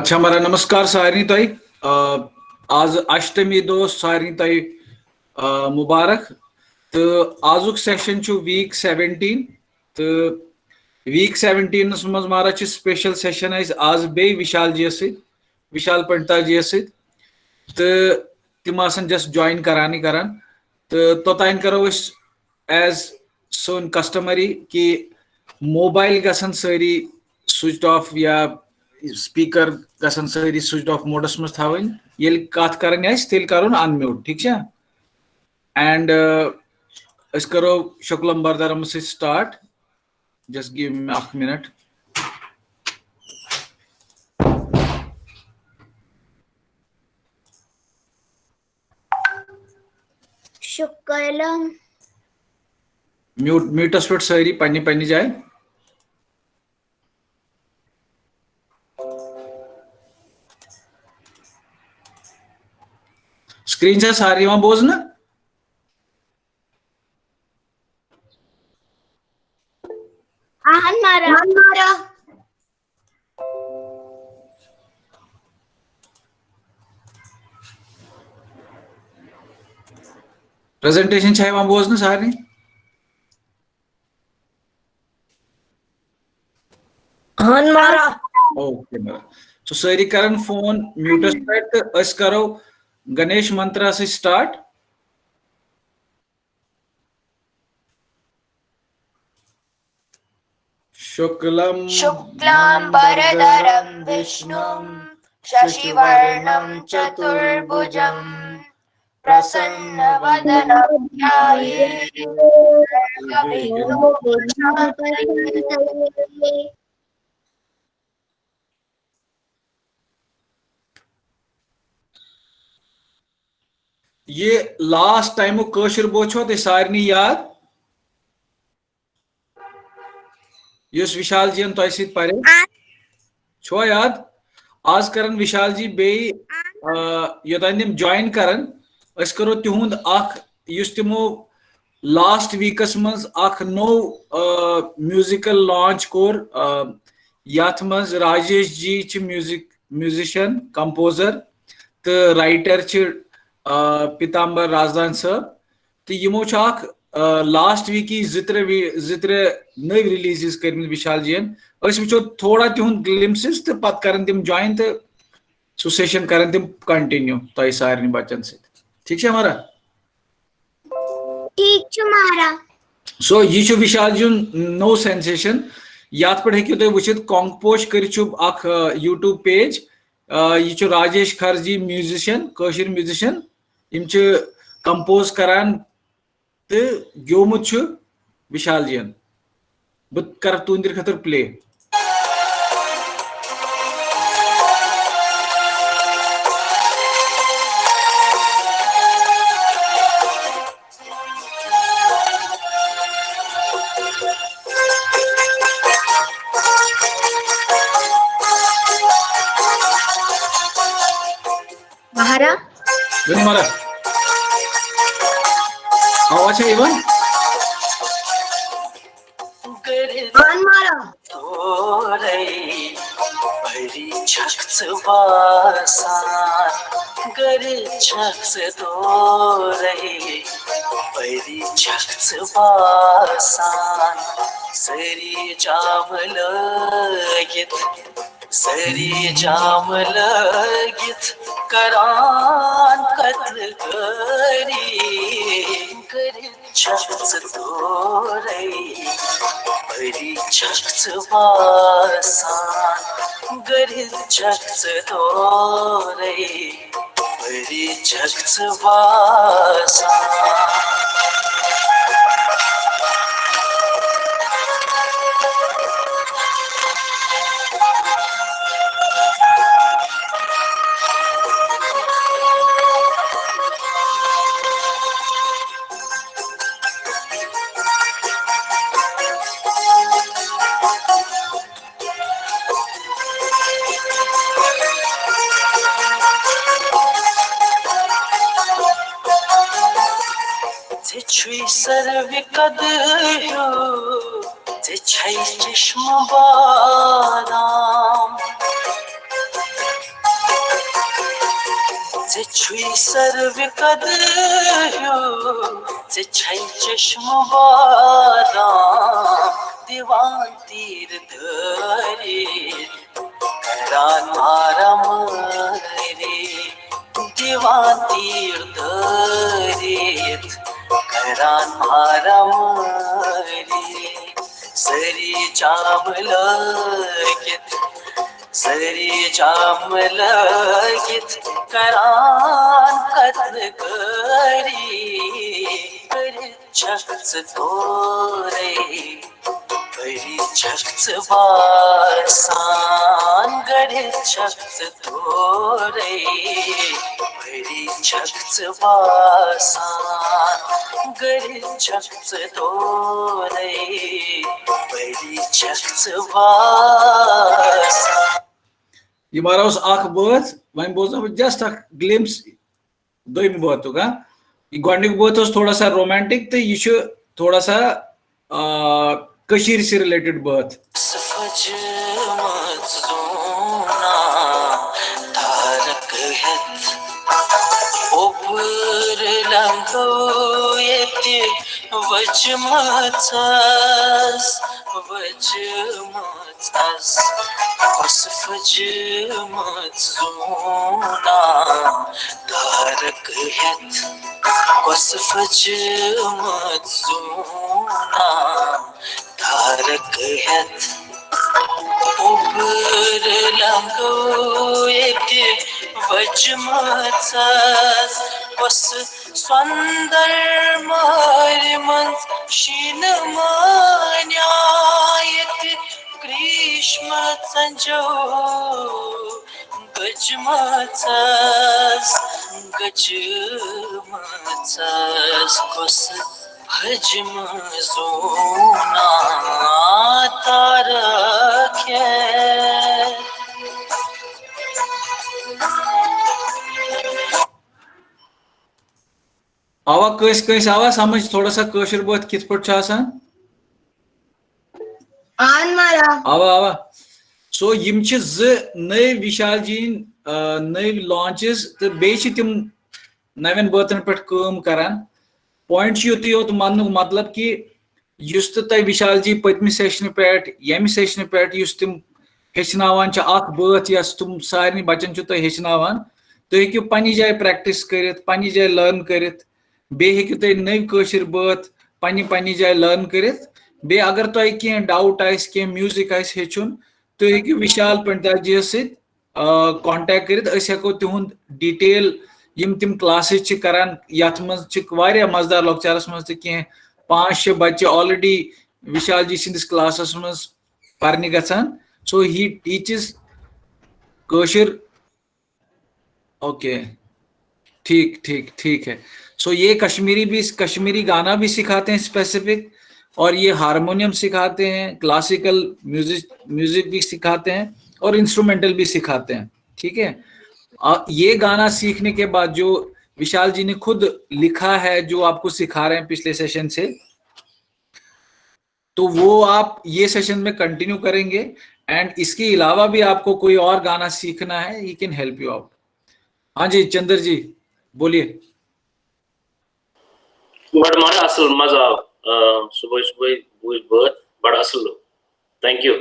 अच्छा हमारा नमस्कार सारी तय आज अष्टमी दो सारी तय मुबारक तो आजुक सेशन वीक 17 तो वीक 17 मज मारा स्पेशल सेशन आज बे विशाल जी विशाल पंडिता जी तो तिम जस्ट ज्वाइन करान तो तोतान करो एज सोन कस्टमरी कि मोबाइल गसन सारी स्विच ऑफ या स्पीकर गसन सारी स्विच ऑफ मोडस मज थवन ये कत कर तेल कर अनम्यूट ठीक है एंड करो शुक्लम बरदरम से start just give me 1 minute शुक्लम म्यूटस पे सारी पन्नी पन्नी जाए स्क्रीन से सारी वहां बोझना मारा प्रेजेंटेशन चाहे वहां बोझना सारी मारा ओके सो सारी करन फोन म्यूटस पे तो करो गणेश मंत्र से स्टार्ट शुक्लम शुक्लांबरधरं विष्णुं शशिवर्णं चतुर्भुजं प्रसन्नवदनं ध्यायेत् सर्वविघ्नोपशान्तये। ये लास्ट टाइम कशर बोछो तो सारे याद युस विशाल जी तह सत पे छो याद आज करन विशाल जी बे योतान तिम ज्वाइन करन करो तिहुंद तिमो लास्ट वीकस मज नो म्यूजिकल लॉन्च कोर यथ मज राजेश जी म्यूजिशियन कंपोजर तो राइटर पीताम्बर राजदान साहब तो यमो लास्ट वीक जित्रे नव रिलीज कर विशाल जी वो थोड़ा तिहुंद ग्लिम्सिस तो पत कर तिम ज्वाइन तो सो सेशन कर तिम कंटिन्यू तह सारे बच्चन सत ठीक है हमारा ठीक मारा सो यह विशाल जी नो सेंसेशन यथ पे हूँ तुम वुचित कोंगपोश कर यूट्यूब पेज यह राजेश खरजी म्यूजिशियन कशिर म्यूजिशियन इम कंपोज करान तो ग्योमुत विशाल जी बह कर तुंद खतर प्ले महारा मारा आवाज है इवन मारा सरी जाम लगित सरी जाम लगित करान कत्ल करी छक्स तोरै परी छक्स वासान गरी छक्स तोरै परी छक्स वासान Chui sarvi kadhu, te chai chishma badam, Țe chui sarvi kadhyu, țe chai chashma badam, divan tir dharit, karan mara mare, divan tir dharit, karan mara mare, sari cham lagit, sari cham lagit, karan katl kari, kari chakts tore, kari chakts varsan, kari chakts tore, kari chakts varsan, kari chakts tore, kari chakts varsan. ये मारा उस आख बहुत वहीं बोलता हूँ just glimpse दो ही बहुत होगा ये गॉन्डिक बहुत उस थोड़ा सा रोमांटिक तो ये शो थोड़ा सा कशीर से रिलेटेड बहुत सफज मज़ूना तारक हत ओपर लंगो येते वजमतस सफज मज़ूना तारक हत सफज मज़ूना तारक हत ओपर लंगो येते वजमतस बस स्वंदर मरमंस शीन मान्यायत ग्रीष्म संजो गजमतस गजमतस बस भजम जोना तारक है आवा कैस आवा समझ थोड़ा सा कशर बहुत कित पट आसान आन मारा आवा सो यिम छ ज नए विशाल जी नए लॉन्चेस तो बेच तिम नवन बतन पे काम करान पॉइंट युत योत मान मतलब कि युस तय विशाल जी पत्म सेशन पे यम सेशन पे युस तिम हेचनावान छ अख बात यस तुम सारे बचन छ तय हेचनावान तो हेकु पन्नी जाय प्रैक्टिस करित पन्नी जाय लर्न करित बे हेकु तय नई कशर बात पन्नी जाय लर्न करित बे अगर तय के डाउट आइस के म्यूजिक आइस हेचुन तो हेकु विशाल पंडित सहित कांटेक्ट करित अस हेको तिहुंद डिटेल यम तिम क्लासेस छ करान यथ मज छ वारिया मजेदार लॉक्चरस मज त के 5-6 बच्चे ऑलरेडी विशाल जी सिंदिस क्लासेस मज परने गसान सो ही टीचेस कशर ओके ठीक है सो ये कश्मीरी गाना भी सिखाते हैं स्पेसिफिक और ये हारमोनियम सिखाते हैं क्लासिकल म्यूजिक भी सिखाते हैं और इंस्ट्रूमेंटल भी सिखाते हैं ठीक है ये गाना सीखने के बाद जो विशाल जी ने खुद लिखा है जो आपको सिखा रहे हैं पिछले सेशन से तो वो आप ये सेशन में कंटिन्यू करेंगे एंड इसके अलावा भी आपको कोई और गाना सीखना है he can help you out हाँ जी चंद्र जी बोलिए बड़ मारा असल मजा सुबह बड़ा असल thank you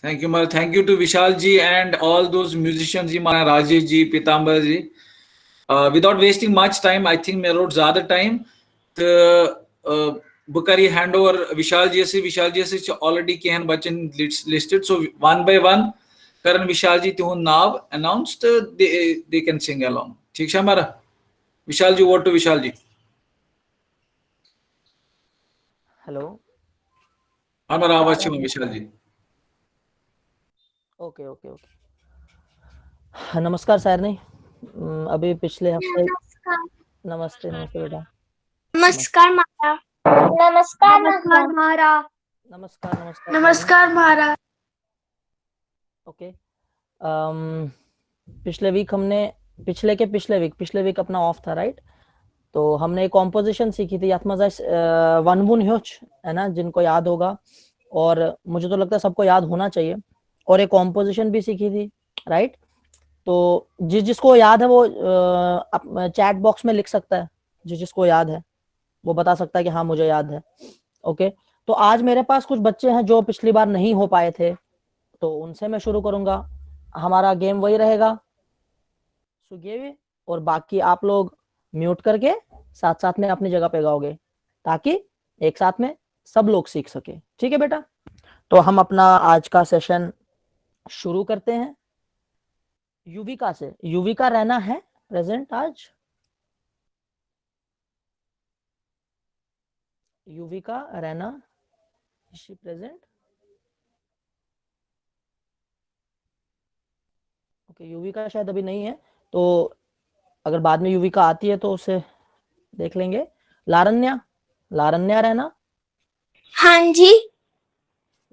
Mara. Thank you to Vishal ji and all those musicians ji, Mara Rajesh ji, Pitambar ji. Without wasting much time, I think मेरे रोड ज़्यादा time तो बुकारी hand over Vishal ji से already के हैं Bachchan listed so one by one करण विशाल जी तुम नाव announced they can sing along ठीक है हमारा Vishal ji what to Vishal ji hello हमारा आवाज चाहिए विशाल जी ओके नमस्कार सारनी अभी पिछले हफ्ते नमस्ते बेटा नमस्कार मारा नमस्कार मारा ओके पिछले वीक हमने पिछले वीक अपना ऑफ था राइट तो हमने एक कॉम्पोजिशन सीखी थी यात्मजा वनवुन ह्योच है ना जिनको याद होगा और मुझे तो लगता है सबको याद होना चाहिए और एक कॉम्पोजिशन भी सीखी थी राइट तो जिसको याद है वो चैट बॉक्स में लिख सकता है, जिसको याद है वो बता सकता है कि हाँ मुझे याद है। ओके, तो आज मेरे पास कुछ बच्चे हैं जो पिछली बार नहीं हो पाए थे, तो उनसे मैं शुरू करूंगा। हमारा गेम वही रहेगा, सुगेवी, और बाकी आप लोग म्यूट करके साथ साथ में अपनी जगह पे गाओगे, ताकि एक साथ में सब लोग सीख सके। ठीक है बेटा, तो हम अपना आज का सेशन शुरू करते हैं। युविका से, युविका रहना है प्रेजेंट आज? युविका रहना, is she present? Okay, Yuvika शायद अभी नहीं है, तो अगर बाद में युविका आती है तो उसे देख लेंगे। लारण्या, लारण्या रहना। हाँ जी।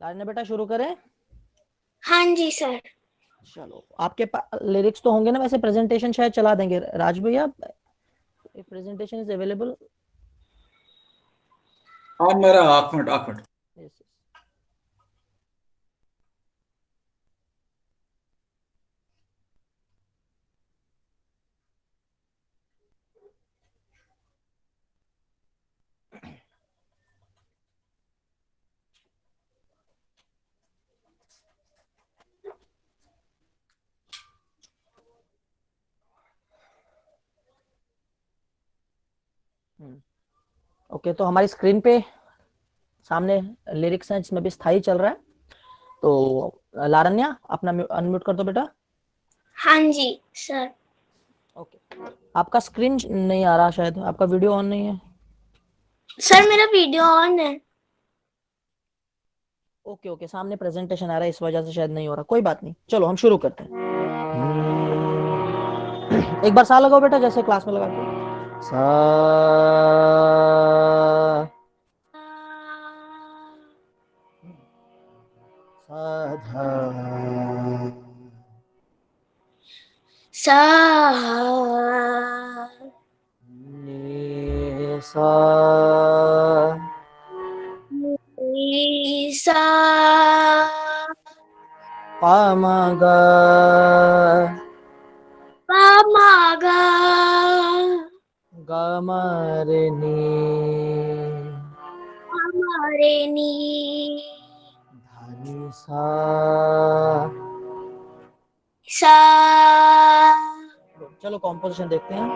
लारण्या बेटा शुरू करें? हाँ जी सर। चलो, आपके पास लिरिक्स तो होंगे ना? वैसे प्रेजेंटेशन शायद चला देंगे राज भैया, प्रेजेंटेशन इज अवेलेबल? हाँ मेरा, एक मिनट एक मिनट। यस। ओके, तो हमारी स्क्रीन पे सामने लिरिक्स हैं जिसमें भी स्थाई चल रहा है। तो लारण्या अपना अनम्यूट कर दो बेटा। हाँ जी सर। ओके, आपका स्क्रीन नहीं आ रहा, शायद आपका वीडियो ऑन नहीं है। सर मेरा वीडियो ऑन है। ओके ओके, सामने प्रेजेंटेशन आ रहा है, इस वजह से शायद नहीं हो रहा, कोई बात नहीं। चलो हम शुरू करते हैं। एक बार सा लगाओ बेटा, जैसे क्लास में लगाते हैं। सा, सा, धा, सा नी, सा, नी, सा पा, मा, गा, पा मा गा गा, मा, रे, नी, पा मा रे नी धा, नी, सा। सा। चलो कॉम्पोजिशन देखते हैं।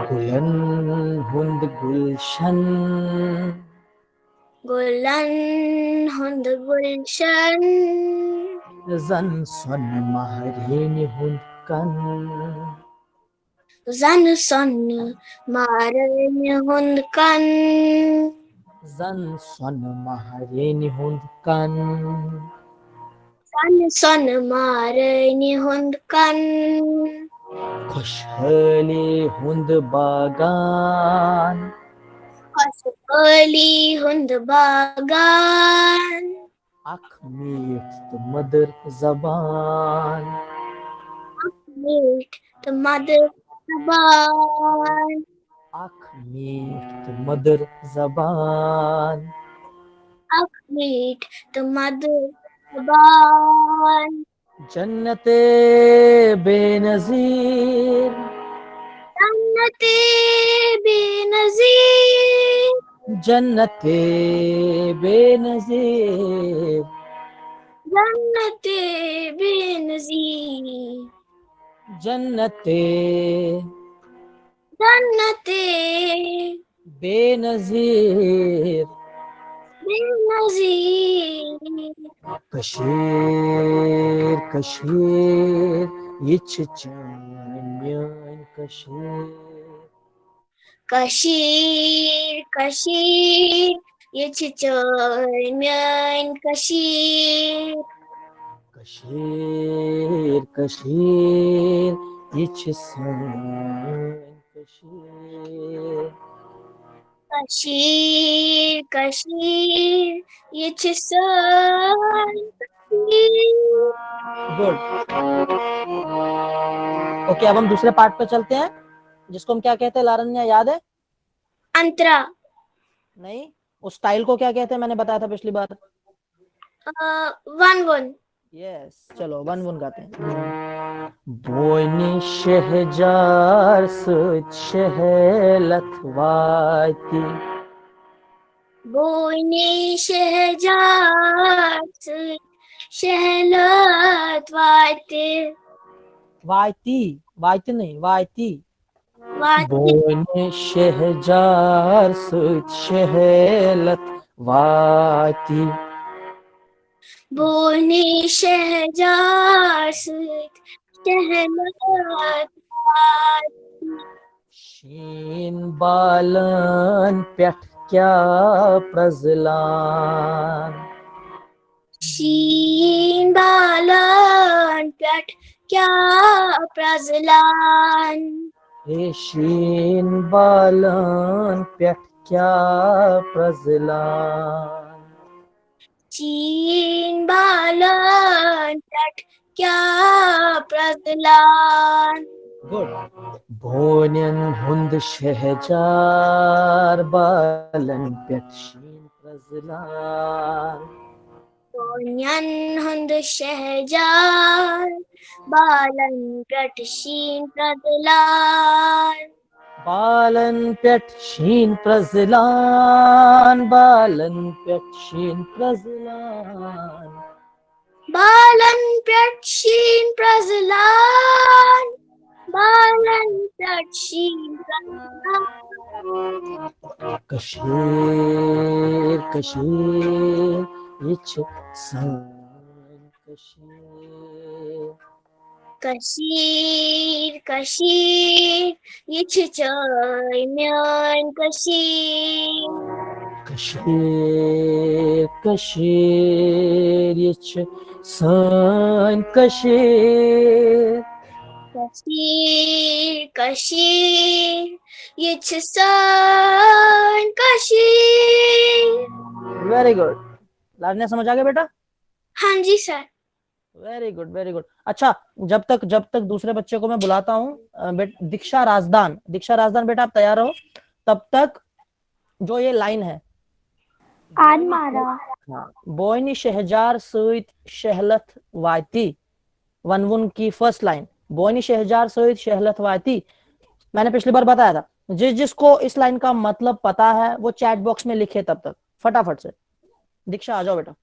गुलन हुंद गुलशन, गुलन हुंद गुलशन, जन सन महरेनि हुंद कन, जन सन मारन हुंद कन, जन सन महरेनि हुंद कन, जन सन मारन हुंद कन, खुशहाली हुंद बागान, खुशहाली हुंद बागान, अख मीठ मधुर जबान, मीठ मधुर जबान, अख मीठ मधुर जबान, अख मीठ मधुर जबान, जन्नते बेनजीर, जन्नते बेनजीर, जन्नते बेनजीर, जन्नते बेनजीर, जन्नते जन्नते बेनजीर, बेनजीर, कशीर कशीर ये çiçeğin कशीर, कशीर कशीर ये çiçeğin कशीर, कशीर कशीर ये çiçeğin कशीर, कशीर कशीर ये çiçeğin कशीर। गुड। ओके, अब हम दूसरे पार्ट पे चलते हैं, जिसको हम क्या कहते हैं लारण्या, याद है? अंतरा। नहीं, उस स्टाइल को क्या कहते हैं, मैंने बताया था पिछली बार। One one. यस चलो वन वन गाते हैं बोनी शहजार सच शहलत वाती बोने शहजाद शहलत वाते वाती वाती नहीं वाती वाते बोनी शहजार सच शहलत वाती बोने शहजाद शहलत वाते शीन बालन पेट क्या प्रजलान शीन बालन पेट क्या प्रजलान हे शीन बालन पेट क्या प्रजलान शीन बालन पेट क्या प्रजलान गुड बोनियन हुंद शहजार बालन पेट शीन प्रजलान बोनियन हुंद शहजार बालन पेट शीन प्रजलान बालन पेट शीन प्रजलान बालन पेट शीन प्रजलान बालन पेट शीन प्रजलान बालन पेट शीन प्रजलान कशीर कशीर इच सन Kashir Kashir, Kashir, Yichichoy, Myon, Kashir. Kashir Kashir इच सन Kashir Kashir, Kashir, Yichison, Kashir. Very good लाडने समझ आ गया बेटा हाँ जी sir very good very good अच्छा जब तक दूसरे बच्चे को मैं बुलाता हूँ दीक्षा राजदान बेटा आप तैयार रहो तब तक जो ये लाइन है आन मारा हाँ बोइनी शहजार सहित शहलत वाती वनवुन की फर्स्ट लाइन बोइनी शहजार सहित शहलत वाती मैंने पिछली बार बताया था जिसको इस लाइन का मतलब पता है वो चैट बॉक्स में लिखे तब तक फटाफट से दीक्षा आ जाओ बेटा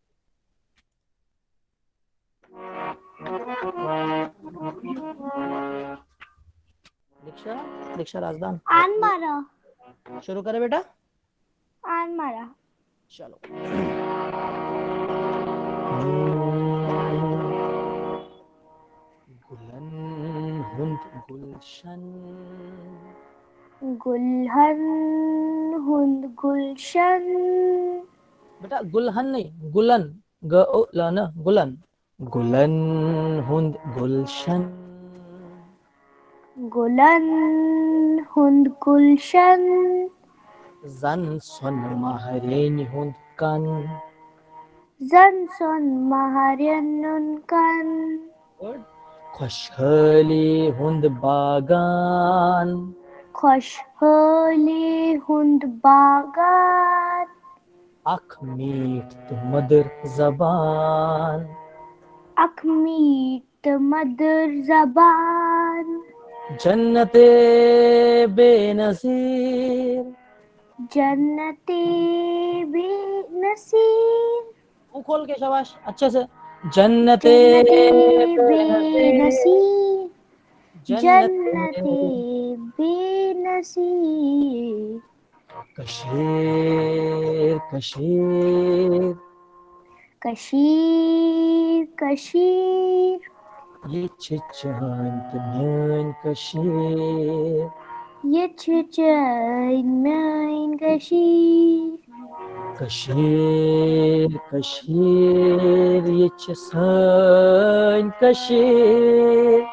दीक्षा राजदान आन मारा शुरू करे बेटा आन मारा चलो गुलन हुंद गुलशन गुलहन हुंद गुलशन बेटा गुलहन नहीं गुलन गुलन गुलन हुंद गुलशन गुलन हुंद गुलशन जन सन महरेन हुंद कन जन सन महारियन कन खुशहाली हुंद बागान खुशहाली हुंद बागान अख मीठ मधुर जबान अखमीत मधुर जबान जन्नते बेनज़ीर जन्नते बेनसीर मुंह खोल के शाबाश अच्छे से जन्नते बेनसीर जन्नते बेनसीर कशीर कशीर कशीर कशीर ये चांद मान कशीर ये चैन mein कशीर कशीर कशीर ये सान कशीर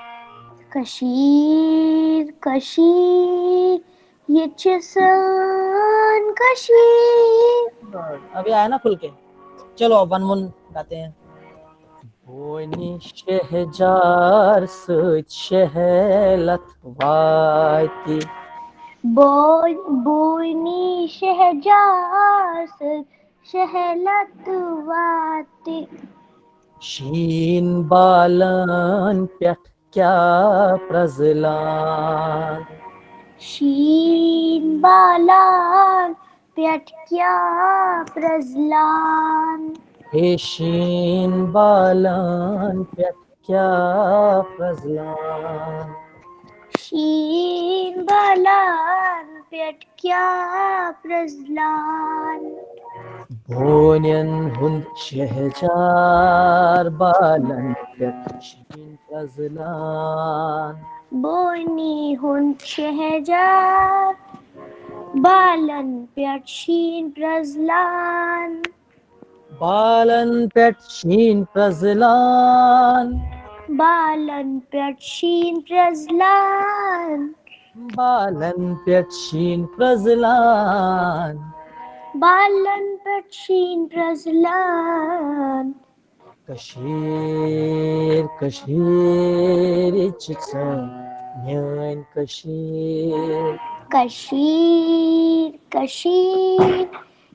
कशीर कशीर ये चैन कशीर अभी आया ना खुल के चलो अब वन वन गाते हैं बोनी शहजार सच शहलत वाती बोनी शहजार शहलत वाती शीन बालन पेट क्या प्रजलान शीन बालान प्यटक्या प्रजलान हे शीन बालन पेट क्या प्रजलान शीन बालान प्यटक्या प्रजलान बोनियन हुंद शहजार बालन पेट शीन प्रजलान बोनी हुन शहजार बालन प्यटशीन प्रजलान बालन पेट शीन प्रजलान बालन प्यटशीन प्रजलान बालन पेट शीन प्रजलान बालन प्यटशीन प्रजलान कशीर कशीर इच्छा न्यान कशीर कशीर कशीर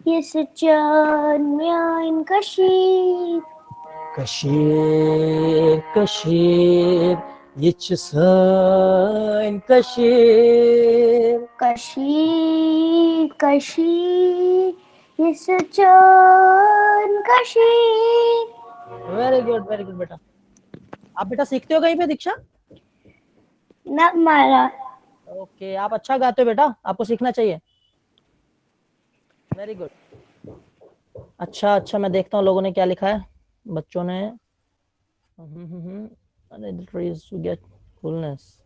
ये सचन म्यान कशीर कशीर कशीर इच्छा सान कशीर कशीर कशीर ये सचन कशीर वेरी गुड बेटा। आप बेटा सीखते हो कहीं पे दीक्षा? न मारा ओके, आप अच्छा गाते हो बेटा, आपको सीखना चाहिए। Very good. अच्छा, मैं देखता हूँ लोगों ने क्या लिखा है। बच्चों ने गेट फुलनेस,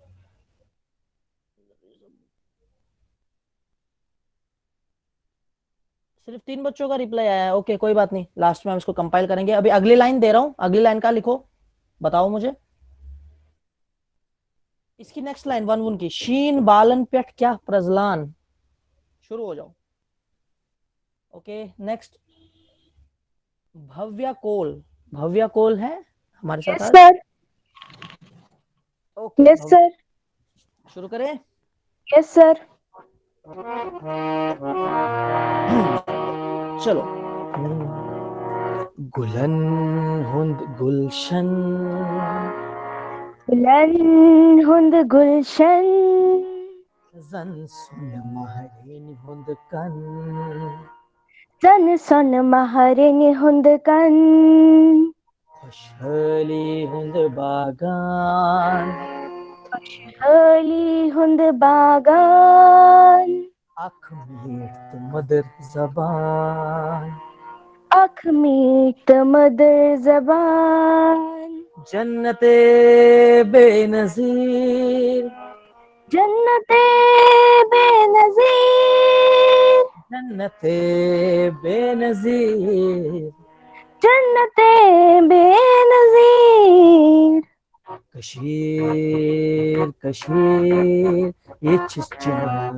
सिर्फ 3 बच्चों का रिप्लाई आया है। ओके, कोई बात नहीं, लास्ट में हम इसको कंपाइल करेंगे। अभी अगली लाइन दे रहा हूँ, अगली लाइन का लिखो, बताओ मुझे। इसकी नेक्स्ट लाइन वन वन की, शीन बालन पेट क्या प्रजलान, शुरू हो जाओ। ओके, नेक्स्ट भव्या कोल है हमारे साथ आज? सर। Okay, yes sir. शुरू करें? Yes sir. चलो। गुलन हुंद गुलशन, गुलन हुंद गुलशन, जन सुन महरेन हुंद कन, जन सन महरेन हुंद कन, खुशहाली हुंद बागान, खुशहाली हुंद बागान, अख मीत मदर जबान, अख मीत मदर जबान, जन्नते बेनजीर, जन्नते बेनजीर, जन्नते बेनजीर, जन्नते बेनजीर, कशीर इच्छान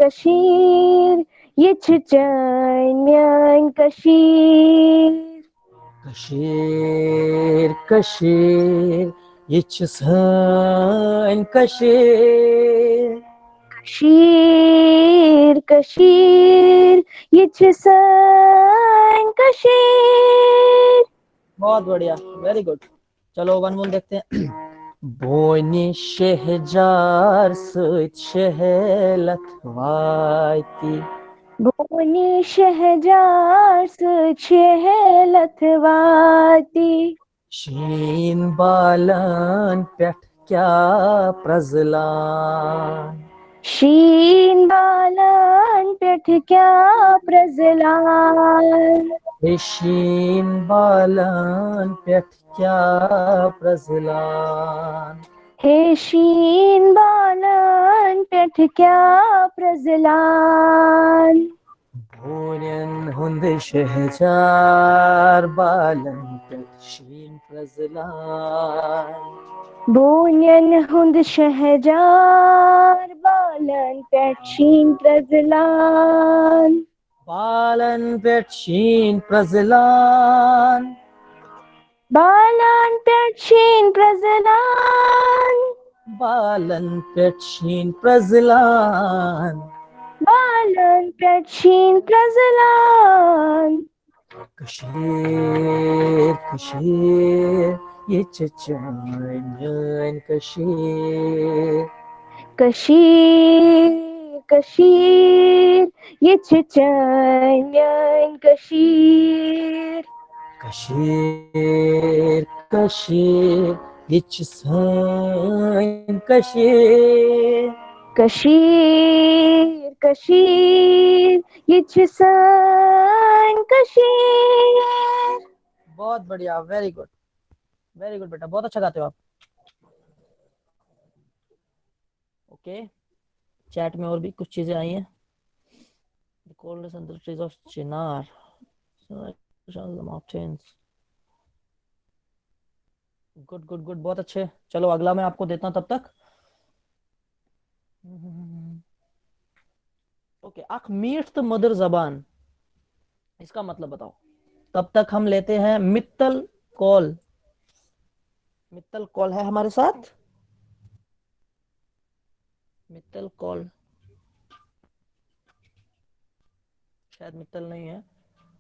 कशीर ये छचन्यान कशीर इच्छान कशीर ये छसान कशीर। बहुत बढ़िया, वेरी गुड। चलो वन वन देखते हैं। बोनी शहजार सत शहलत वाती, बोनी शहजार शहलत वाती, शीन बालन पेट क्या प्रजलान, शीन बालन पेट क्या प्रजलान, शीन बालन पेट क्या प्रजलान, हे शीन बालन पेट क्या प्रजलान, बोनियन हुंद शहजार बालन पेट शीन प्रजलान, बोनियन हुंद शहजार बालन पेट शीन प्रजलान, बालन पेट शीन प्रजलान, बालन पेट शीन प्रजलान, बालन पेट शीन प्रजलान, बालन पेटशीन प्रजलान कशीर कशीर ये चचान कशीर कशीर कशीर ये çiçeğin कशीर कशीर कशीर ये çiçeğin कशीर कशीर कशीर ये çiçeğin कशीर बहुत बढ़िया, वेरी गुड बेटा, बहुत अच्छा गाते हो आप। ओके, चैट में और भी कुछ चीजें आई हैं। The coldness under the trees of Chinar, the mountains. Good, बहुत अच्छे। चलो अगला मैं आपको देता हूं तब तक। ओके, अख मीठ तो मधुर जबान, इसका मतलब बताओ। तब तक हम लेते हैं मित्तल कॉल। मित्तल कॉल है हमारे साथ? मित्तल कॉल, शायद मित्तल नहीं है।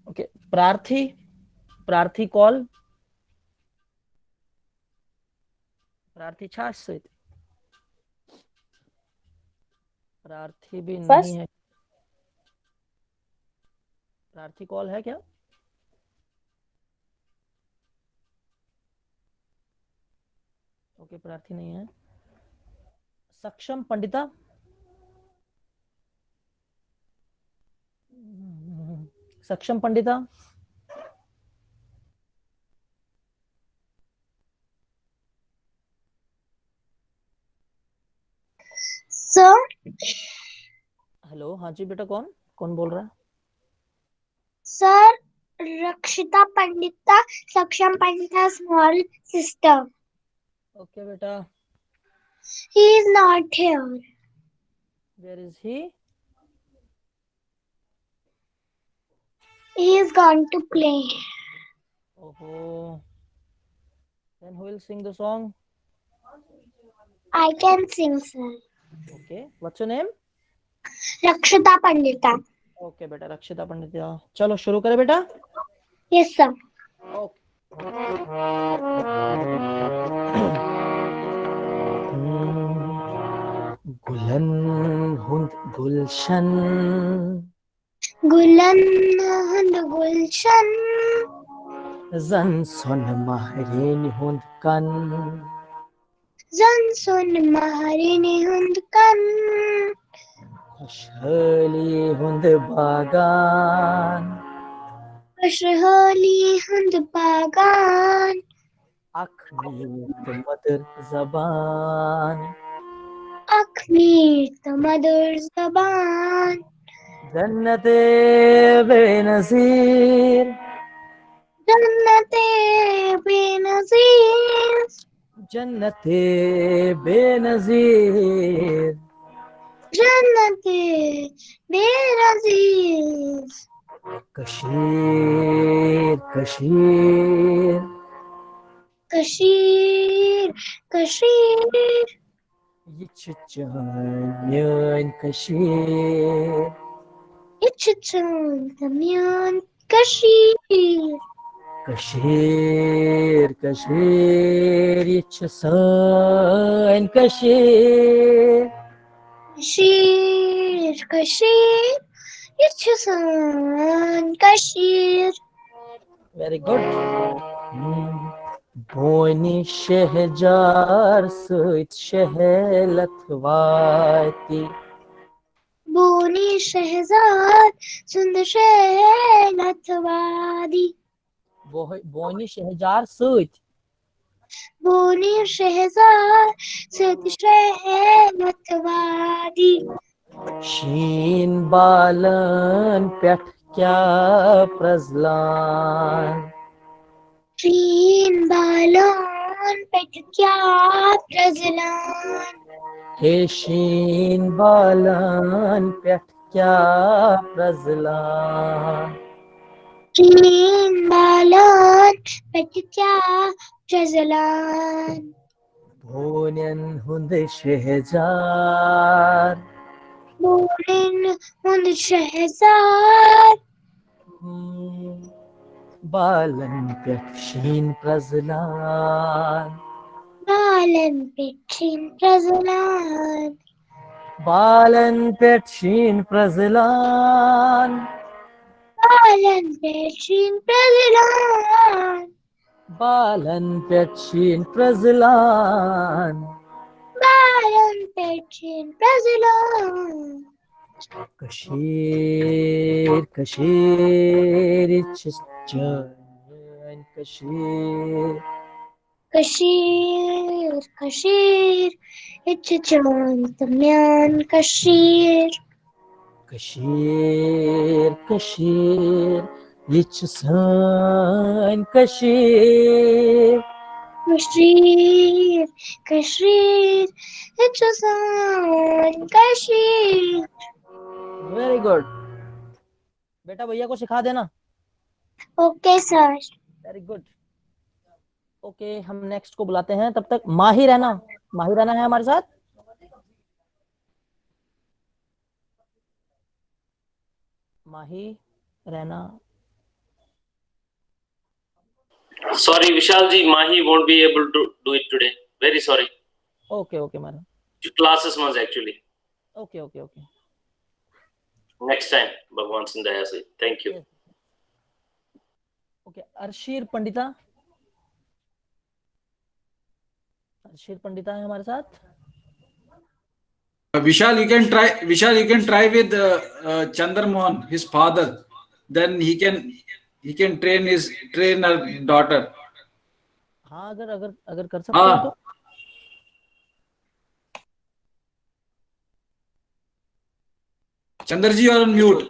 ओके, प्रार्थी कॉल, प्रार्थी छाछ से, प्रार्थी भी नहीं है। प्रार्थी कॉल है क्या? ओके, प्रार्थी नहीं है। सक्षम पंडिता, सक्षम पंडिता, सर हेलो, हाँ जी बेटा, कौन बोल रहा है? सर रक्षिता पंडिता, सक्षम पंडिता स्मॉल सिस्टर। ओके बेटा, he is not here. Where is he? He is gone to play. ओहो, then who will sing the song? I can sing sir. Okay, what's your name? रक्षिता पंडिता। ओके बेटा, रक्षिता पंडिता, चलो शुरू करें बेटा। Yes sir. ओके, गुलन हुंद गुलशन, गुलन हुंद गुलशन, जन सुन महरीन हुंद कन, जन सुन महरिनी हुंद कन, खुशहाली हुंद बागान, खुशहाली हुंद बागान, अखमीत मधुर जबान, अखमीत मधुर जबान, जन्नते बेनजीर, जन्नते बेनजीर, जन्नते बेनजीर, जन्नते बेनजीर, कशीर कशीर कशीर कशीर, ये çiçeğin कशीर, इच्छुन तमियन कशीर, कशीर कशीर ये çiçeğin कशीर, कशीर कशीर, इच्छुन कशीर। Very good. बोनी शहजार सत शहलत वाती, बोनी शहजाद सुंदर शहलतवादी, बोनी शहजार सत, बोनी शहजाद सुंदर शहलतवादी, शीन बालन पेट क्या प्रजलान, शीन बालों पेट क्या प्रजलान, हे शीन बालन पेट क्या प्रजलान, शीन बालों पेट क्या प्रजलान, बोनन हुंद शहजार, Borin hund Shehzad. Balan pet sheen prazlan. Balan Petrin Prazalan. Balan pet sheen prazlan. Balan Petrin Prazalan. Balan pet sheen prazlan. Balan Petrin Prazalan. Kashir, Kashir, it's Kashir. Kashir, Kashir, it's a chant man, Kashir. Kashir, Kashir, it's sun, Kashir. Kashir, Kashir, it's a sun, Kashir. Very good. बेटा भैया को सिखा देना. Okay, sir. Very good. Okay, हम next को बुलाते हैं. तब तक माही रहना है हमारे साथ. माही रहना. Sorry, Vishal ji, Mahi won't be able to do it today. Very sorry. Okay okay madam. Classes was actually. Okay okay okay. Next time, Bhagwan Sindhaya se. Thank you. Okay, Arshir Pandita. Arshir Pandita है हमारे साथ. Vishal, you can try. Vishal, you can try with Chandra Mohan, his father. Then he can train her daughter. हाँ, अगर कर सकते हो तो. Chandraji, you are on mute.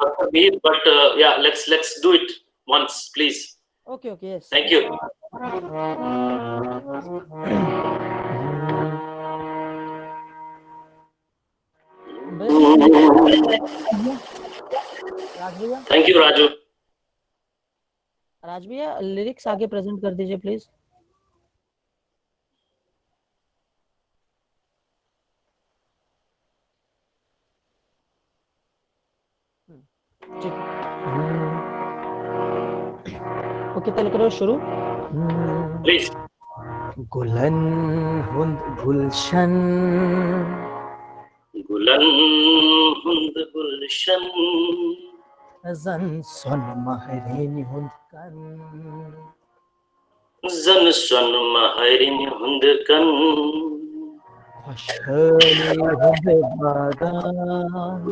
But yeah, let's do it once, please. Okay okay. Yes. Thank you. राज भैया. Thank you, Raju. राज भैया lyrics आगे present कर दीजिए प्लीज. ओके, तेलुगु शुरू. Please. गुलन हुंद गुलशन. Gulan hund gulshan. Zan son mahrin hund kan. Zan son mahrin hund kan. Khoshhali hund bagan.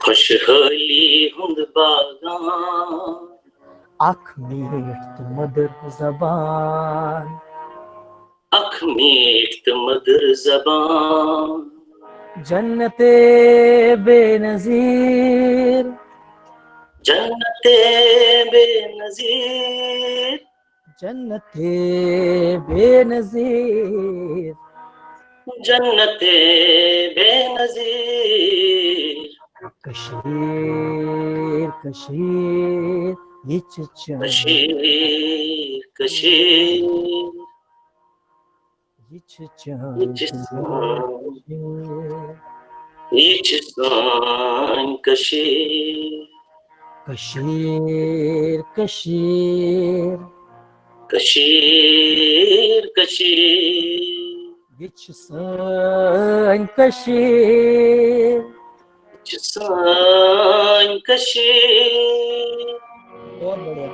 Khoshhali hund bagan. आँख मीठ मधुर ज़बान. आँख मीठ मधुर ज़बान. जन्नते बेनज़ीर. जन्नते बेनज़ीर. जन्नते बेनज़ीर. जन्नते बेनज़ीर. कशीर कशीर ये चचा. कशीर कशीर. ये चचा. Each song Kashir. Kashir Kashir. Kashir Kashir. Which sun Kashir. Each song Kashir. बहुत बढ़िया.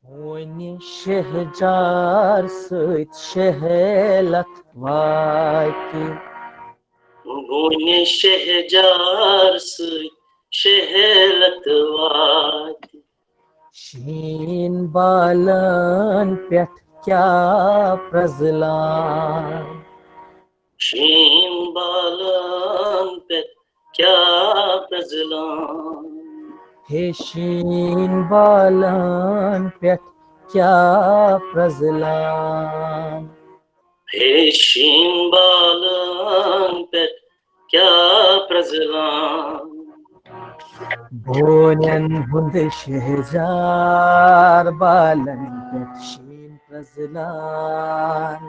बोनी शहजार सैत शहलत वाकी. Bune shehjar se shehelat vaat. शीन बालन पेट क्या प्रजलान. Sheen balan pet kya prajlan. हे शीन बालन पेट क्या प्रजलान. Hey sheen balan pet kya prajlan. बोनन हुंद शहजार बालन पेट शीन प्रजलान.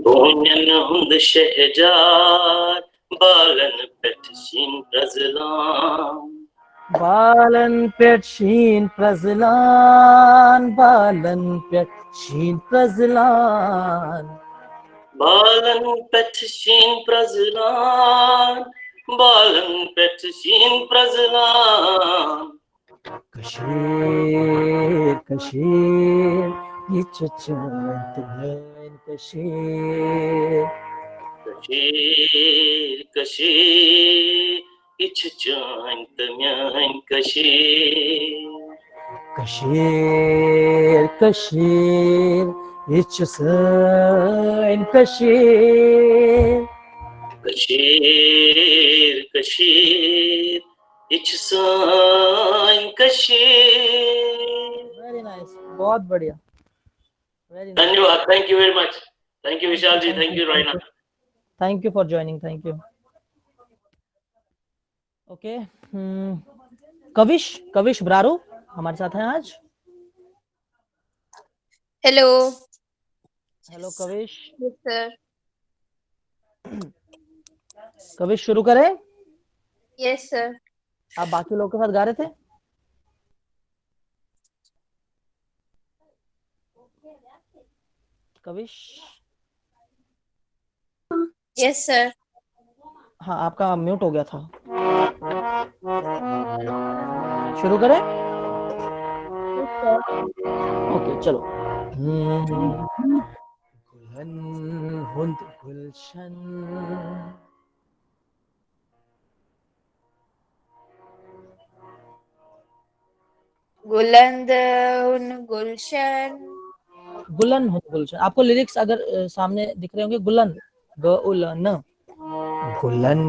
Bunyan hund shehjar Balan pet shin prazlan. Balan pet sheen prazlan, balan pet sheen prazlan. Balan pet shin prazlan. Balan pet shin prazlan. Kashir, Kashir, yichachant mein Kashir. Kashir, Kashir, ichchant myan Kashir. Kashir, Kashir, yichachant Kashir. Kashir, Kashir, ichchant Kashir. Very nice, बहुत बढ़िया. Very nice. धन्यवाद. Thank you very much. Thank you Vishal ji. Thank you Raina. Thank you for joining. Thank you. Okay. Kavish ब्रारू हमारे साथ हैं आज. Hello. Hello Kavish. Yes sir. Kavish शुरू करें. Yes sir. आप बाकी लोगों के साथ गा रहे थे. कविश. Yes sir. हाँ आपका म्यूट हो गया था. शुरू करें. ओके चलो. गुलन हुंद गुलशन. गुलंद उन गुलशन. गुलन हुंद गुलशन. आपको लिरिक्स अगर सामने दिख रहे होंगे. गुलन गुलन गुलन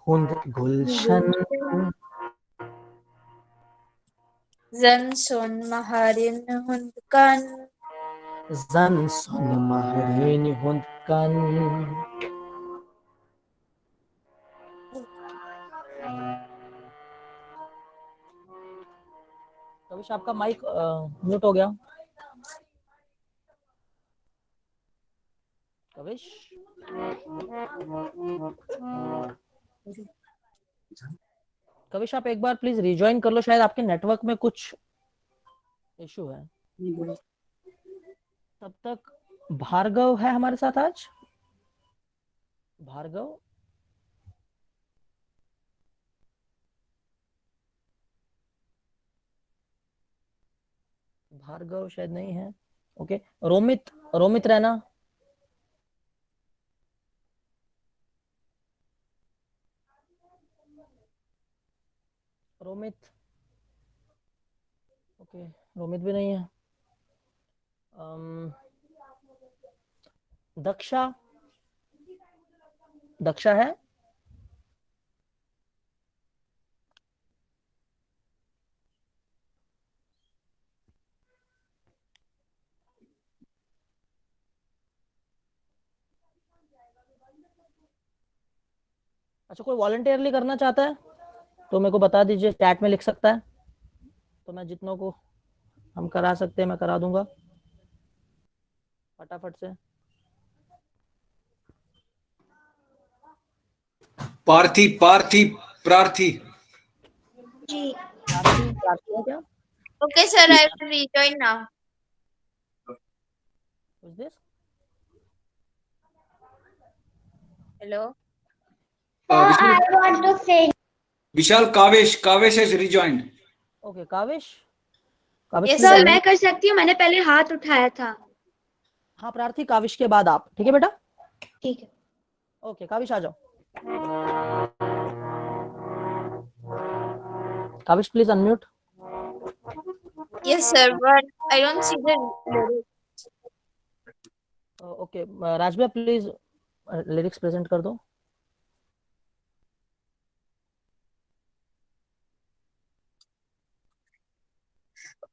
हुंद गुलशन. जन सुन महरिन हुंदकन. जन सुन महरीन हुंद कन. कविश आपका माइक म्यूट हो गया. कविश. कविश आप एक बार प्लीज रिजॉइन कर लो. शायद आपके नेटवर्क में कुछ इशू है. तब तक भार्गव है हमारे साथ आज. भार्गव. भार्गव शायद नहीं है. ओके. रोमित रहना. रोमित. ओके रोमित भी नहीं है. दक्षा है. अच्छा कोई वॉलंटियरली करना चाहता है तो मेरे को बता दीजिए. चैट में लिख सकता है तो मैं जितनों को हम करा सकते हैं मैं करा दूंगा फटाफट से. पार्थी प्रार्थी. जी. प्रार्थी है क्या. Okay sir. I will rejoin now. Who's this? Hello. I want to say. Vishal, Kavesh has rejoined. Okay Kavish. Yes, sir sir. मैं कर सकती हूँ. मैंने पहले हाथ उठाया था. हाँ प्रार्थी काविश के बाद आप. ठीक है बेटा. ठीक है. ओके काविश आ जाओ. Kavish please unmute. Yes sir, but I don't see the lyrics. Okay राजभैया प्लीज लिरिक्स प्रेजेंट कर दो.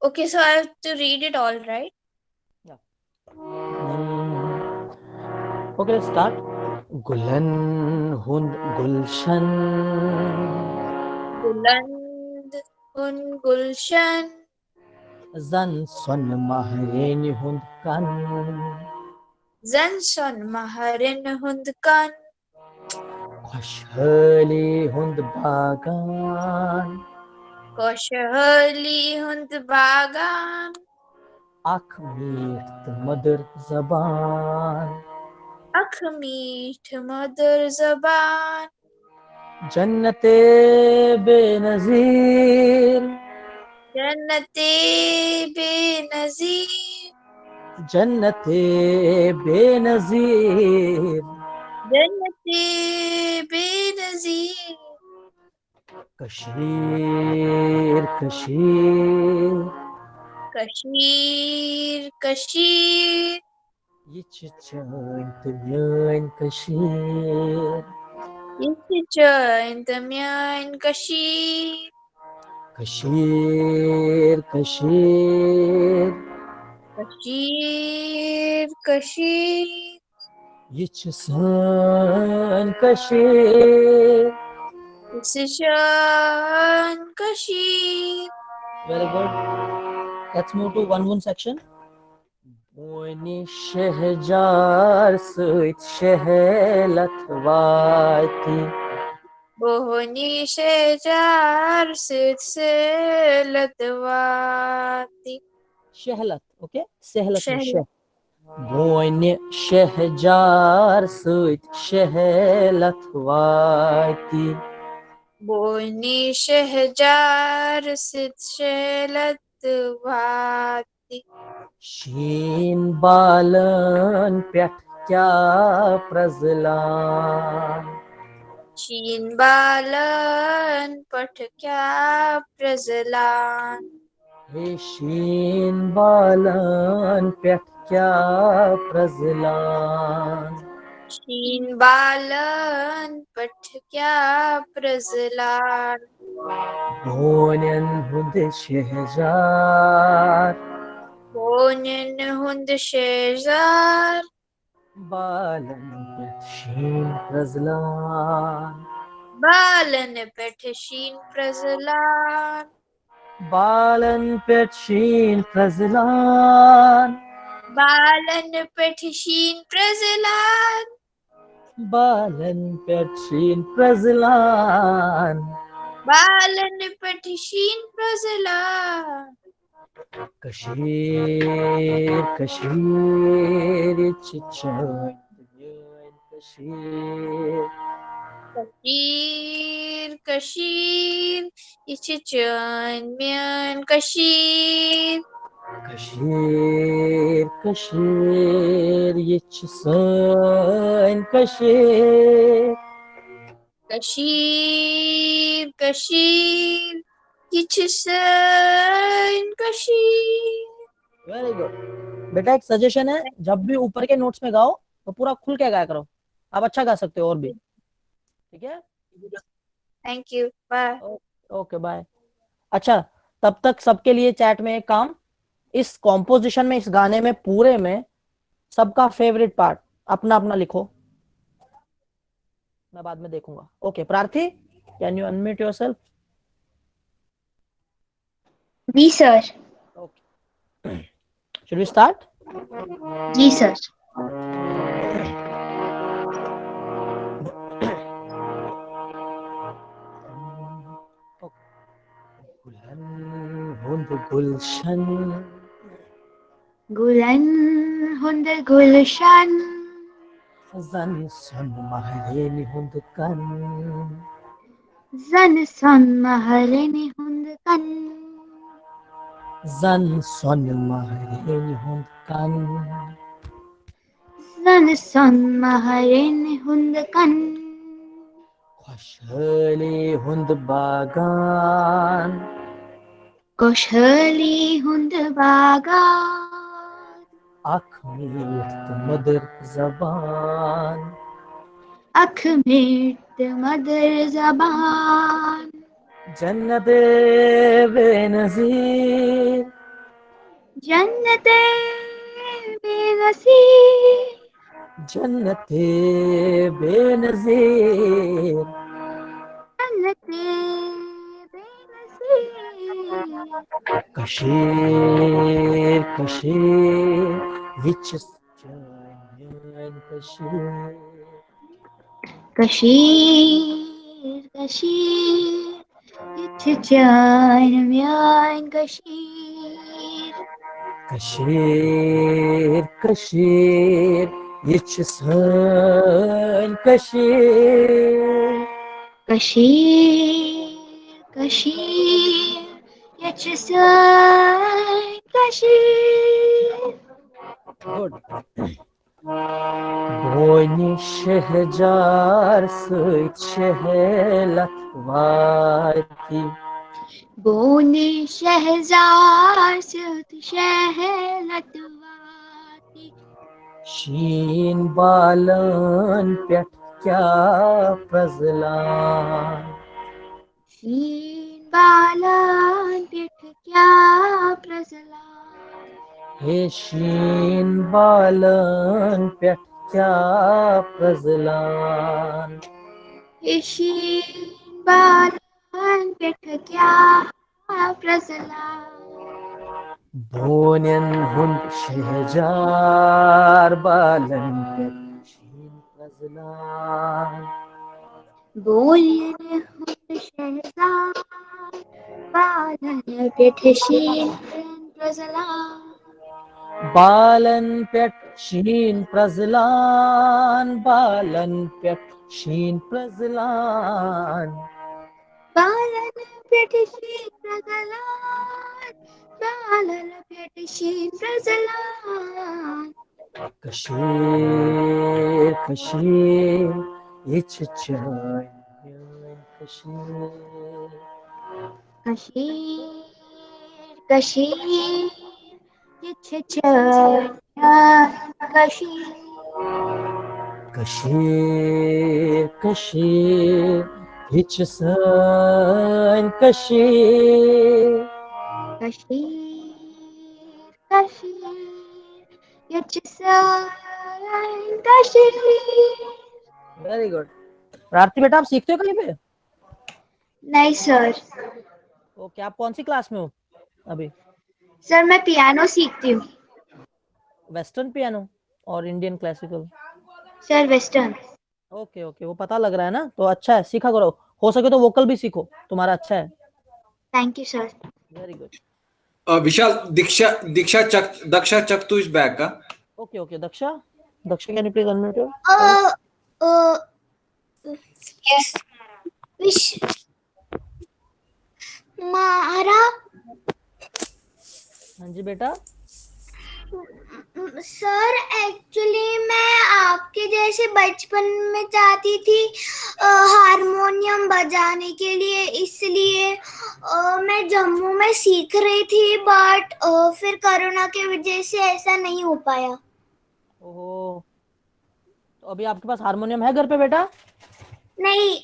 Okay, so I have to read it all, right? Okay let's start. गुलन हुंद गुलशन. बुलंद उन गुलशन. जन सुन महरेन हुंद कन. जन सुन महरिन हुंदकन. खुशहाली हुंद बागान खुशहाली हुंद बागान अख मीठ मधुर जबान अख मीठ मधुर जबान जन्नते बेनजीर जन्नते बेनजीर जन्नते बेनजीर जन्नते बेनजीर कशीर कशीर कशीर कशीर ये चैन तुम्यान Kashir Yichichan tamyan kashir Kashir Kashir kashir kashir ये सान Kashir Yichichan kashir. Very good. Let's move to one section. Boyni şehcar sıt şehelat vati. Bohni shejar silsilatwati. Şehlat, okay? Sehlat Shehlat. şeh. Boyni şehcar sıt şehelat vati. Bohni shejar silsilatwati. शीन बालन पेट क्या प्रजलान Shin balan patkya prajlan. हे शीन बालन पेट क्या प्रजलान Shin balan patkya prajlan. बोनन हुद शहजार Bonin hund shejar. बालन पेट शीन प्रजलान Balan patshin prajlan. बालन पेट शीन प्रजलान Balan patshin prajlan. बालन पेट शीन प्रजलान Balan patshin prajlan. Kashir Kashir चिचन Kashir Kashir, Kashir, Yichichan, Myan, Kashir, Kashir Kashir ये चिसन Kashir Kashir, Kashir, Yichichan, Kashir. Very good बेटा एक सजेशन है जब भी ऊपर के नोट्स में गाओ तो पूरा खुल के गाया करो आप अच्छा गा सकते हो और भी ठीक है Thank you. Bye. Okay bye अच्छा तब तक सबके लिए चैट में एक काम इस कॉम्पोजिशन में इस गाने में पूरे में सबका फेवरेट पार्ट अपना अपना लिखो मैं बाद में देखूंगा okay Prarthi can you unmute yourself जी sir okay should we start जी सर गुलशन गुलन हुंद गुलशन जन सुन महरेनी हुंद कन जन सन महरनि हुंद कन जन सुन महरेनी हुंद कन जन सन महरनि हुंद कन खुशहाली हुंद बागान खुशहाली हुंद बागान अख मीठ मधुर जबान अख मीठ मधुर जबान जन्नत बेनजीर जन्नते बेनसीर जन्नत बेनजीर जन्नते बेनसीर कशीर कशीर विच Kashir Kashir, Kashir, Yichchan Myan Kashir. Kashir, Kashir, Yichsan Kashir. Kashir, Kashir, Yichchan Kashir. Good. Boyni şehcar süt şehelat vati. Boni Shehzar Sut Shehelatwati. Şin balan pet kya pazlan. Sheen Balan Pith Kya Prasalan. He şin balan pet kya pazlan. Sheen Balan Pith Kya Prasalan. Bonin hund şehcar balan pet şin pazlan. Bolin Hund Shehzar Balan Pith Sheen Prasalan. Balan pet sheen prazlan, balan pet sheen prazlan. Balan Pith Sheen Prasalan. Balan Pith Sheen Prasalan. Kashir, Kashir, yichchay, Kashir. Kashir, Kashir, Yichchan Kashir. Kashir, Kashir, yichsan Kashir. Kashir, Kashir, Yichchan Kashir. Very good. आरती बेटा आप सीखते हो कहीं पे? नहीं sir, okay, आप कौन सी class में हो अभी? सर मैं पियानो सीखती हूँ। वेस्टर्न पियानो और Indian classical? Sir western. Okay okay, वो पता लग रहा है ना, तो अच्छा है, सीखा करो, हो सके तो वोकल भी सीखो, तुम्हारा अच्छा है। Thank you sir. Very good. Vishal, Daksha Chaktu is back. Huh? Okay okay, Daksha can you please unmute your? Yes. Wish मारा हाँ जी बेटा। सर एक्चुअली मैं आपके जैसे बचपन में चाहती थी हारमोनियम बजाने के लिए, इसलिए मैं जम्मू में सीख रही थी, बट फिर कोरोना की वजह से ऐसा नहीं हो पाया। ओहो, तो अभी आपके पास हारमोनियम है घर पे बेटा? नहीं,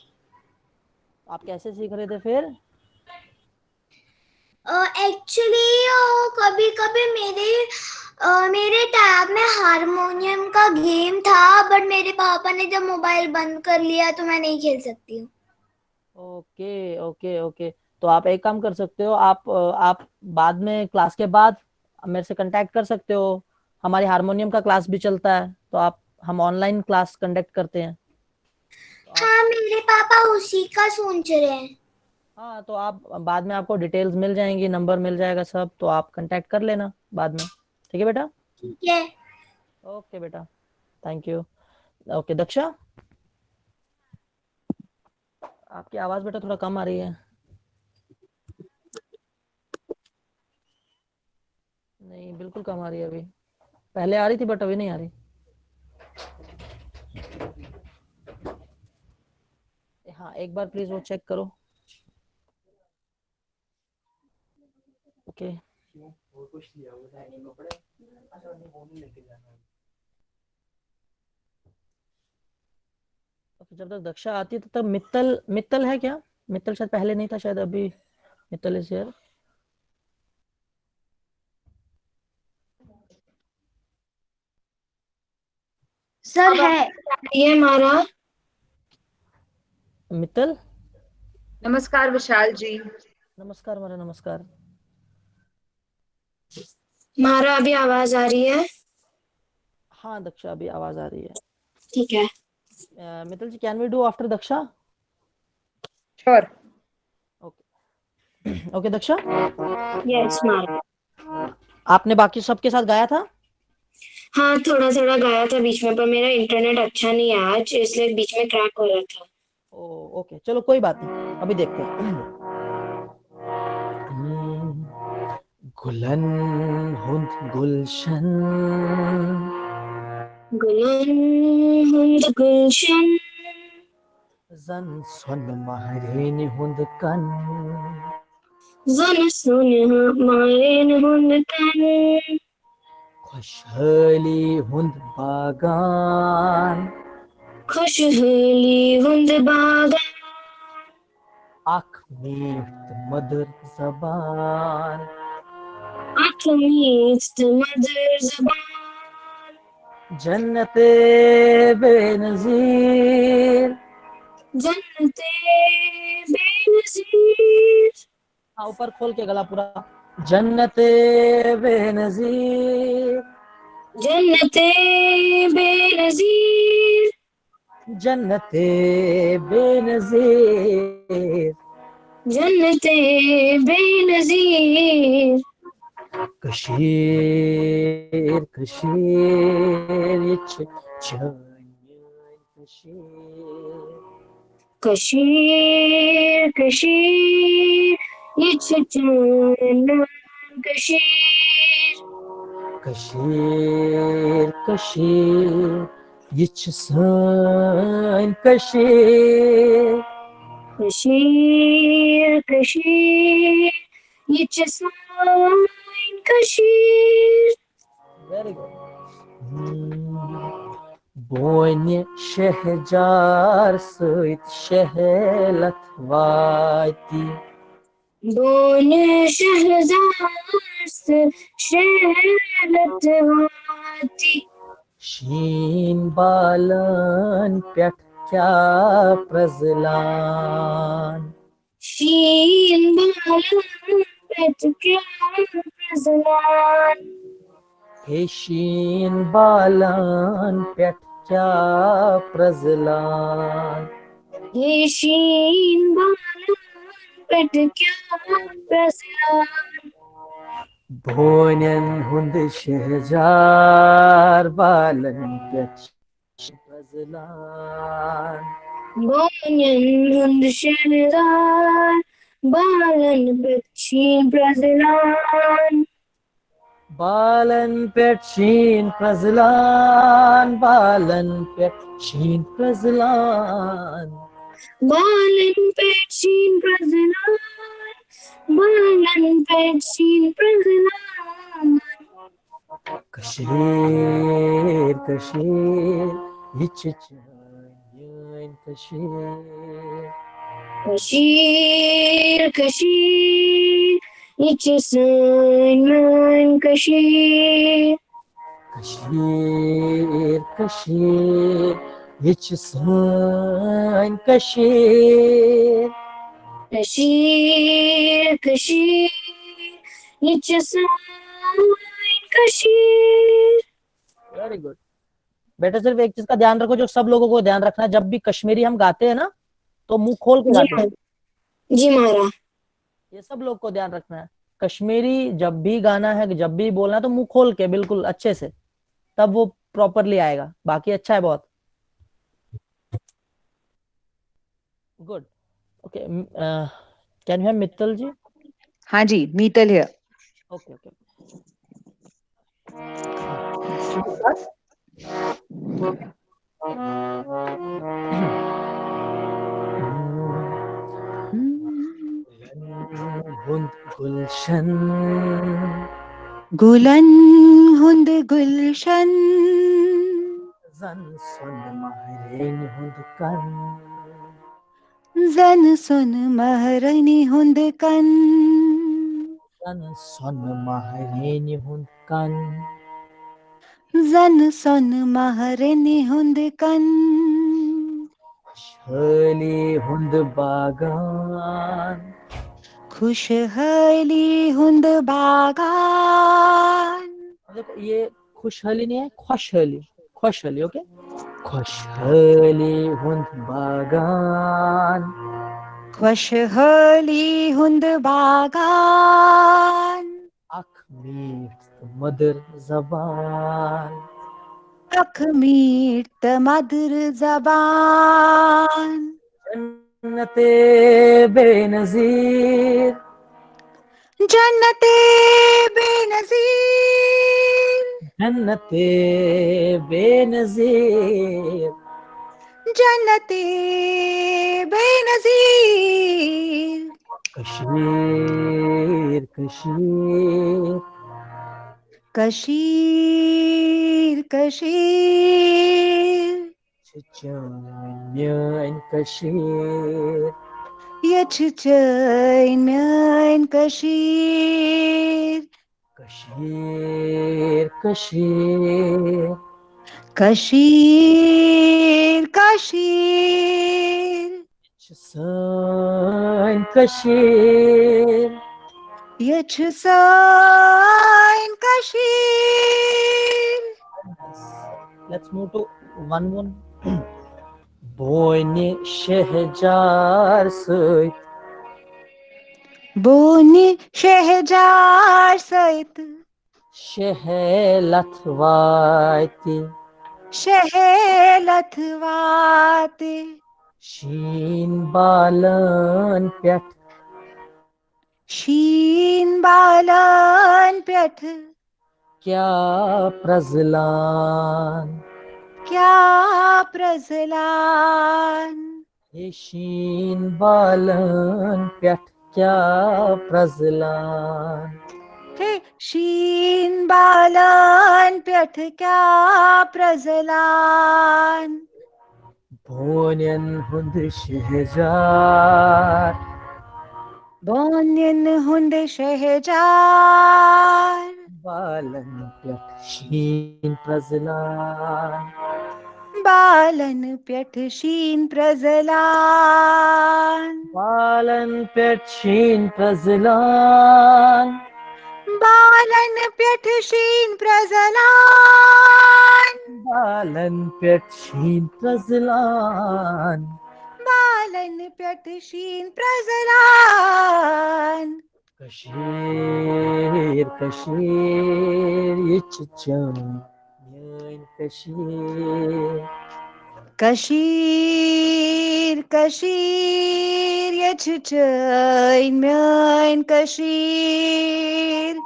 आप कैसे सीख रहे थे फिर? एक्चुअली कभी कभी मेरे टैब में हारमोनियम का गेम था, बट मेरे पापा ने जब मोबाइल बंद कर लिया तो मैं नहीं खेल सकती हूँ। ओके ओके ओके, तो आप एक काम कर सकते हो, आप बाद में क्लास के बाद मेरे से कांटेक्ट कर सकते हो, हमारी हारमोनियम का क्लास भी चलता है, तो हम ऑनलाइन क्लास कंडक्ट करते हैं। हाँ, मेरे पापा उसी का सोच रहे हैं। हाँ, तो आप बाद में आपको डिटेल्स मिल जाएंगी, नंबर मिल जाएगा सब, तो आप कांटेक्ट कर लेना बाद में। ठीक है बेटा? ठीक है। ओके बेटा, थैंक यू। ओके दक्षा, आपकी आवाज बेटा थोड़ा कम आ रही है। नहीं, बिल्कुल कम आ रही है अभी, पहले आ रही थी बट अभी नहीं आ रही। हाँ, एक बार प्लीज वो चेक करो। ओके, जब तक दक्षा आती है तब तक मित्तल है क्या? मित्तल शायद पहले नहीं था, शायद अभी मित्तल इज हियर। सर है ये हमारा। मित्तल, नमस्कार विशाल जी। नमस्कार मारा, नमस्कार। हमारा अभी आवाज आ रही है? हाँ दक्षा, अभी आवाज आ रही है। ठीक है। Mittal ji, can we do after Daksha? Sure. Okay Daksha, yes ma'am. आपने बाकी सबके साथ गाया था? हाँ, थोड़ा थोड़ा गाया था बीच में, पर मेरा इंटरनेट अच्छा नहीं है आज, इसलिए बीच में क्रैक हो रहा था। ओके, चलो कोई बात नहीं, अभी देखते हैं। गुलन हुंद गुलशन, गुलन हुंद गुलशन, जन सुन महरेन हुंद कन, जन सुन मारेन हुंद कन, खुशहाली हुंद बागान, खुशहाली हुंद बागान, आँख मीत मधुर जबान, आँख मीत मधुर ज़बान, जन्नते बेनज़ीर, जन्नते बेनज़ीर, हाँ ऊपर खोल के गला पूरा, जन्नते बेनज़ीर, जन्नते बेनज़ीर, जन्नते बेनज़ीर, जन्नते बेनज़ीर, कशीर कशीर इच çayın kışır, कशीर कशीर इच चन्न कशीर, कशीर कशीर iç sın कशीर, कशीर कशीर इच सान Kashir, very good. Boyne şehcar sıt şehlet vati, बोन शहज़ाद शहरत वाती, शीन बालन पेट क्या प्रजलान, शीन बालन पेट क्या प्रज़लान, हे शीन बालन पेट क्या प्रजलान, ये शीन बालन पेट क्या प्रज़लान, बोयन हुंद शहजार बालन पेट प्रजलान, बोनन हुंद शहज़ाद बालन पेट शीन प्रज़लान, बालन पेट शीन प्रजलान, बालन पेट शीन प्रजलान, बालन पेट शीन प्रज़लान, बालन पेट शीन प्रज़लान, Kashir Kashir iç çayın kışır, Kashir Kashir इच सान Kashir, Kashir Kashir iç sın kışır, Kashir Kashir इच सान कशीर। वेरी गुड बेटा। सिर्फ एक चीज का ध्यान रखो, जो सब लोगों को ध्यान रखना है, जब भी कश्मीरी हम गाते हैं ना तो मुंह खोल के गाते हैं। जी महाराज। ये सब लोग को ध्यान रखना है, कश्मीरी जब भी गाना है, जब भी बोलना है तो मुंह खोल के बिल्कुल अच्छे से, तब वो प्रॉपरली आएगा। बाकी अच्छा है बहुत good. Okay, can you have Mittal ji? हाँ जी, मीतल है। Okay okay. गुलशन गुलन हुंद गुलशन, जन सुन महरेन हुंद कन, जन सुन महरनी हुंद कन, जन सुन महरेन हुंद कन, जन सुन महरनी हुंद कन, खुशहाली हुंद बागान, खुशहाली हुंद बागान। देखो ये खुशहाली नहीं है, खुशहाली, खुशहाली। ओके, खुशहाली हुंद बागान खुशहाली हुंद बागान अख मीठ मधुर जबान अख मीठ मधुर जबान जन्नते बेनजीर जन्नते बेनजीर जन्नते बेनजीर जन्नते बेनजीर Kashir Kashir Kashir Kashir Çiçeğin kışır Yaşayın kaşir Kışır kışır Kaşir kaşir Çiçeğin kışır Yaşayın kaşir Let's move to one. Boyni şehcar sıt Boni şehcar sayt Şehelat vayti Şehelat vati Şin balan pet Şin balan pet Kya prazlan Kya prazlan Şin balan pet Kya prazlan Hey, Shin balan pet kya prazlan Bonen hund şehjar Bonin hunde şehjar Balan pet şin prazlan Balan pet shin prazlan Balan pet şin prazlan Balan pet shin prazlan Balan pet şin prazlan Balan pet shin prazlan Kashir kashir yichcham kashir Kaşir kaşir yaşayın kaşir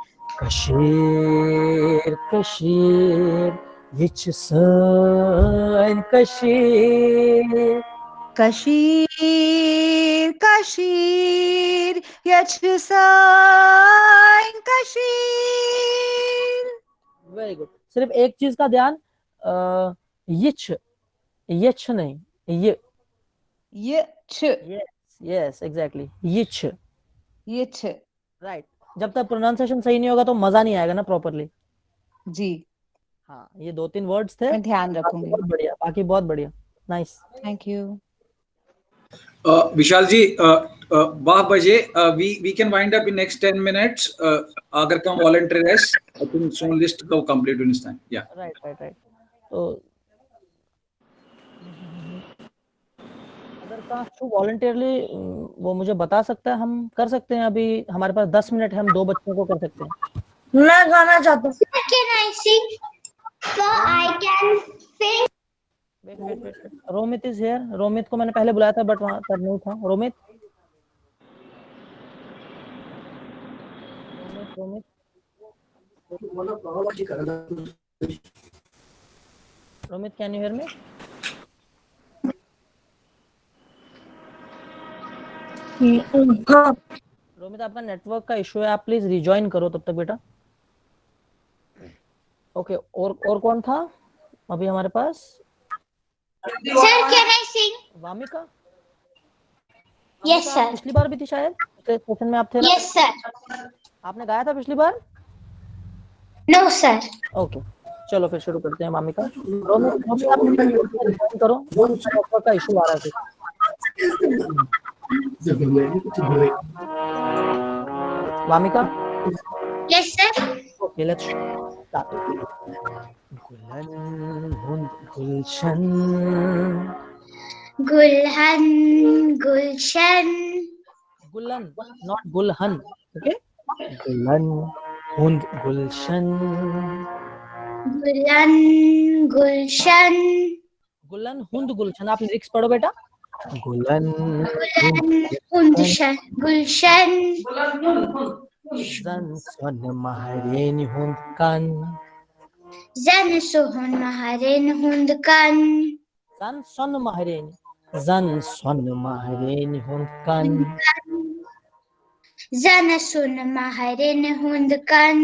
kashir kashir yichsan kashir Kaşir kaşir yaşayın kaşir very good सिर्फ एक चीज का ध्यान यिच यिच नहीं ये yes exactly यिच right जब तक pronunciation सही नहीं होगा तो मजा नहीं आएगा ना प्रॉपरली जी हाँ ये 2-3 वर्ड्स थे मैं ध्यान रखूंगी बहुत बढ़िया बाकी बहुत बढ़िया नाइस थैंक यू विशाल जी 12 बजे we can wind up in next 10 minutes अगर कम volunteers I think soon list go complete in this time yeah right तो अगर कास्ट वॉलंटियरली वो मुझे बता सकता है हम कर सकते हैं अभी हमारे पास 10 मिनट है हम 2 बच्चों को कर सकते हैं मैं गाना चाहता हूँ Can I sing? So I can sing. Wait Romit is here Romit को मैंने पहले बुलाया था बट वहां पर नहीं था Romit can you hear me Romit आपका नेटवर्क का इशू है आप प्लीज रिजॉइन करो तब तक बेटा ओके और कौन था अभी हमारे पास Sir, can I sing? Wamiqa Yes, sir. पिछली बार भी थी शायद सेशन में आप थे ना Yes, sir. आपने गाया था पिछली बार No, sir. ओके चलो फिर शुरू करते हैं वामिका रोमित आप रिजॉइन करो नेटवर्क का इशू आ रहा है Wamiqa Yes, sir. Okay let's start. Gulan hund gulshan. Gulhan, Gulshan. Gulan, not Gulhan. Okay? Gulan hund gulshan. Gulan, Gulshan. गुलन हुंद गुलशन. आप लिरिक्स पढ़ो बेटा. गुलन Gulshan, Gulshan. जन सन महरेन हुंद kan. Zan Sohon Maharen Hundkan. Zan son mahrein. Zan son mahrein hund kan. Zan Sun Maharen Hundkan.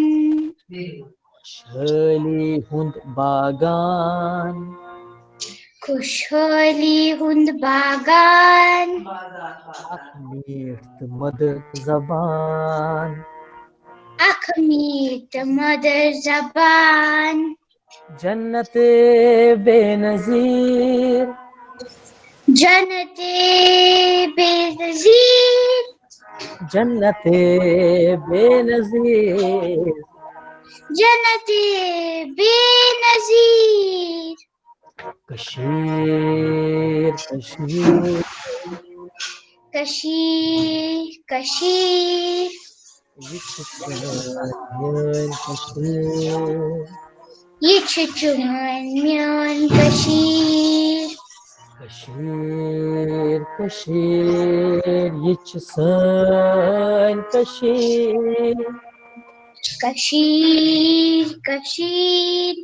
Shali hund bagan. Kusholi Hund Bagan. Akmirt mad zaban. Akhmeet Mother Zaban. Jannate benazir. Janate Benazir. Jannate benazir. Janate Benazir. Kashir, Kashir. Kashir, Kashir. Kashir. Yichuchuman Myon Kashir. Kashir, Kashir. Yichsan Kashir. Kashir, Kashir.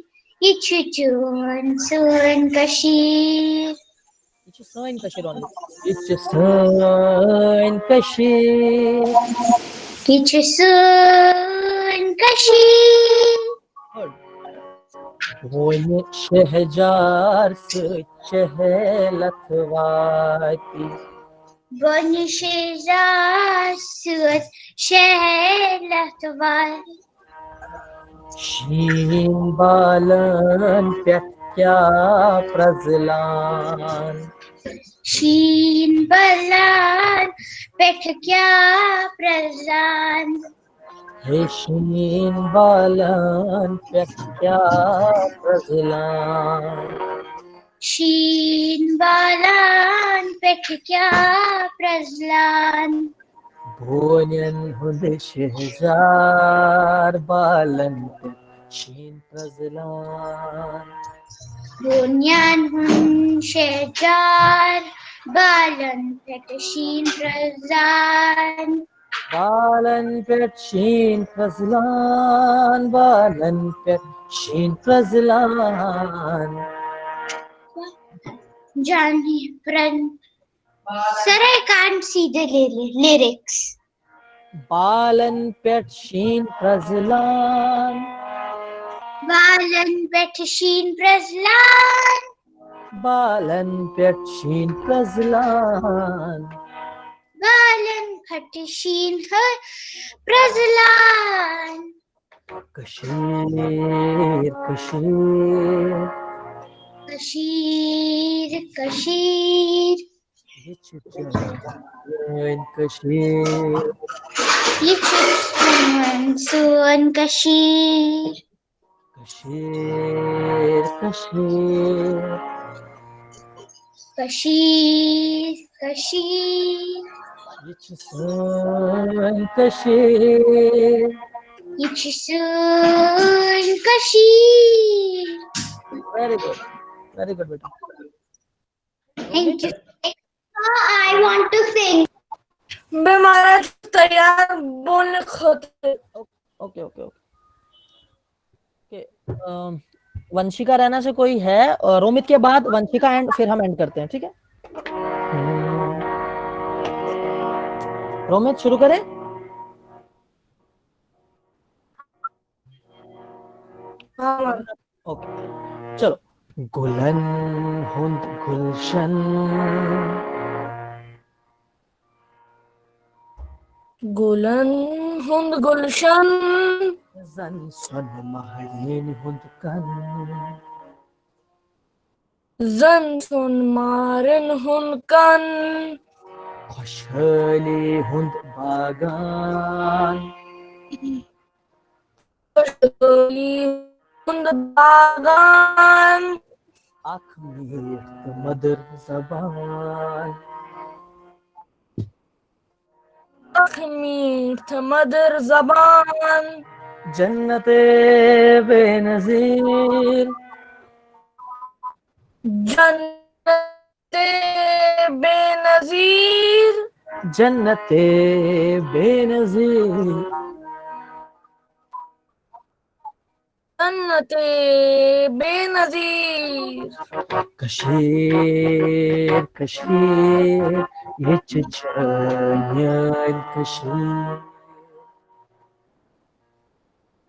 Yichuchun Sun Kashir. Yichsan Kashir only. Yichsan Kashir. Yichusun Kashir. Good. Boyne şehcar sıç çehelatvati. Bani Shizar Sud Shelatvar. Shin balan pet kya prazlan. Sheen Balan Pet Kya Prazan. Hey shin balan pet kya prazlan. Sheen Balan Pet Kya Prazlan. Bonyan hund şehcar balan pet shin prazlan. Bunyan Hun Shejar Balan Pet Sheen Prazan. Balan pet shin prazlan. Balan pet shin prazlan. Johnny Pran. Sir, I can't see the lyrics. Balan pet shin prazlan. Balan Pet Sheen Prazlan. Balan pet shin prazlan. Balan Pet Sheen Prazlan. Kashir, Kashir. Kashir, Kashir. Yichsan Kashir. Yichuchuman Sun Kashir. Kashir, Kashir. Kashir, Kashir. Yichsan Kashir. Yichusun Kashir. Very good. Very good, beta. Thank you. I want to sing. मैं महाराज तैयार बोलने खोते. Okay okay okay. Vanshika Raina से कोई है? रोमित के बाद Vanshika and फिर हम एंड करते हैं. ठीक है रोमित शुरू करें. ओके चलो. गुलन हुंद गुलशन. गुलन हुंद गुलशन. Zan son mahrein hund kan. Zan son maren hun kan. Khoshhali hund bagan. Khoshhali हुंद बागान आँख मीठ मधुर ज़बान आँख मीठ मधुर ज़बान जन्नते बेनज़ीर जन्नते बेनज़ीर जन्नते बेनज़ीर जन्नते बेनज़ीर कशीर कशीर ये çiçeğin कशीर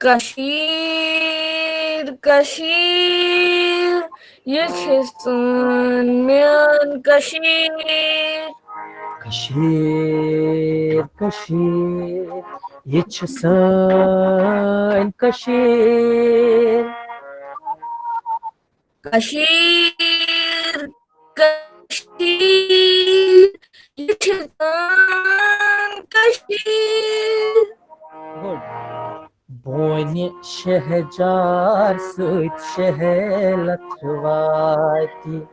कशीर कशीर ये çiçeğin कशीर कशीर कशीर ये çiçeğin कशीर कशीर कशीर ये çiçeğin Kashir Good. Boni şehcar süt şehelat vati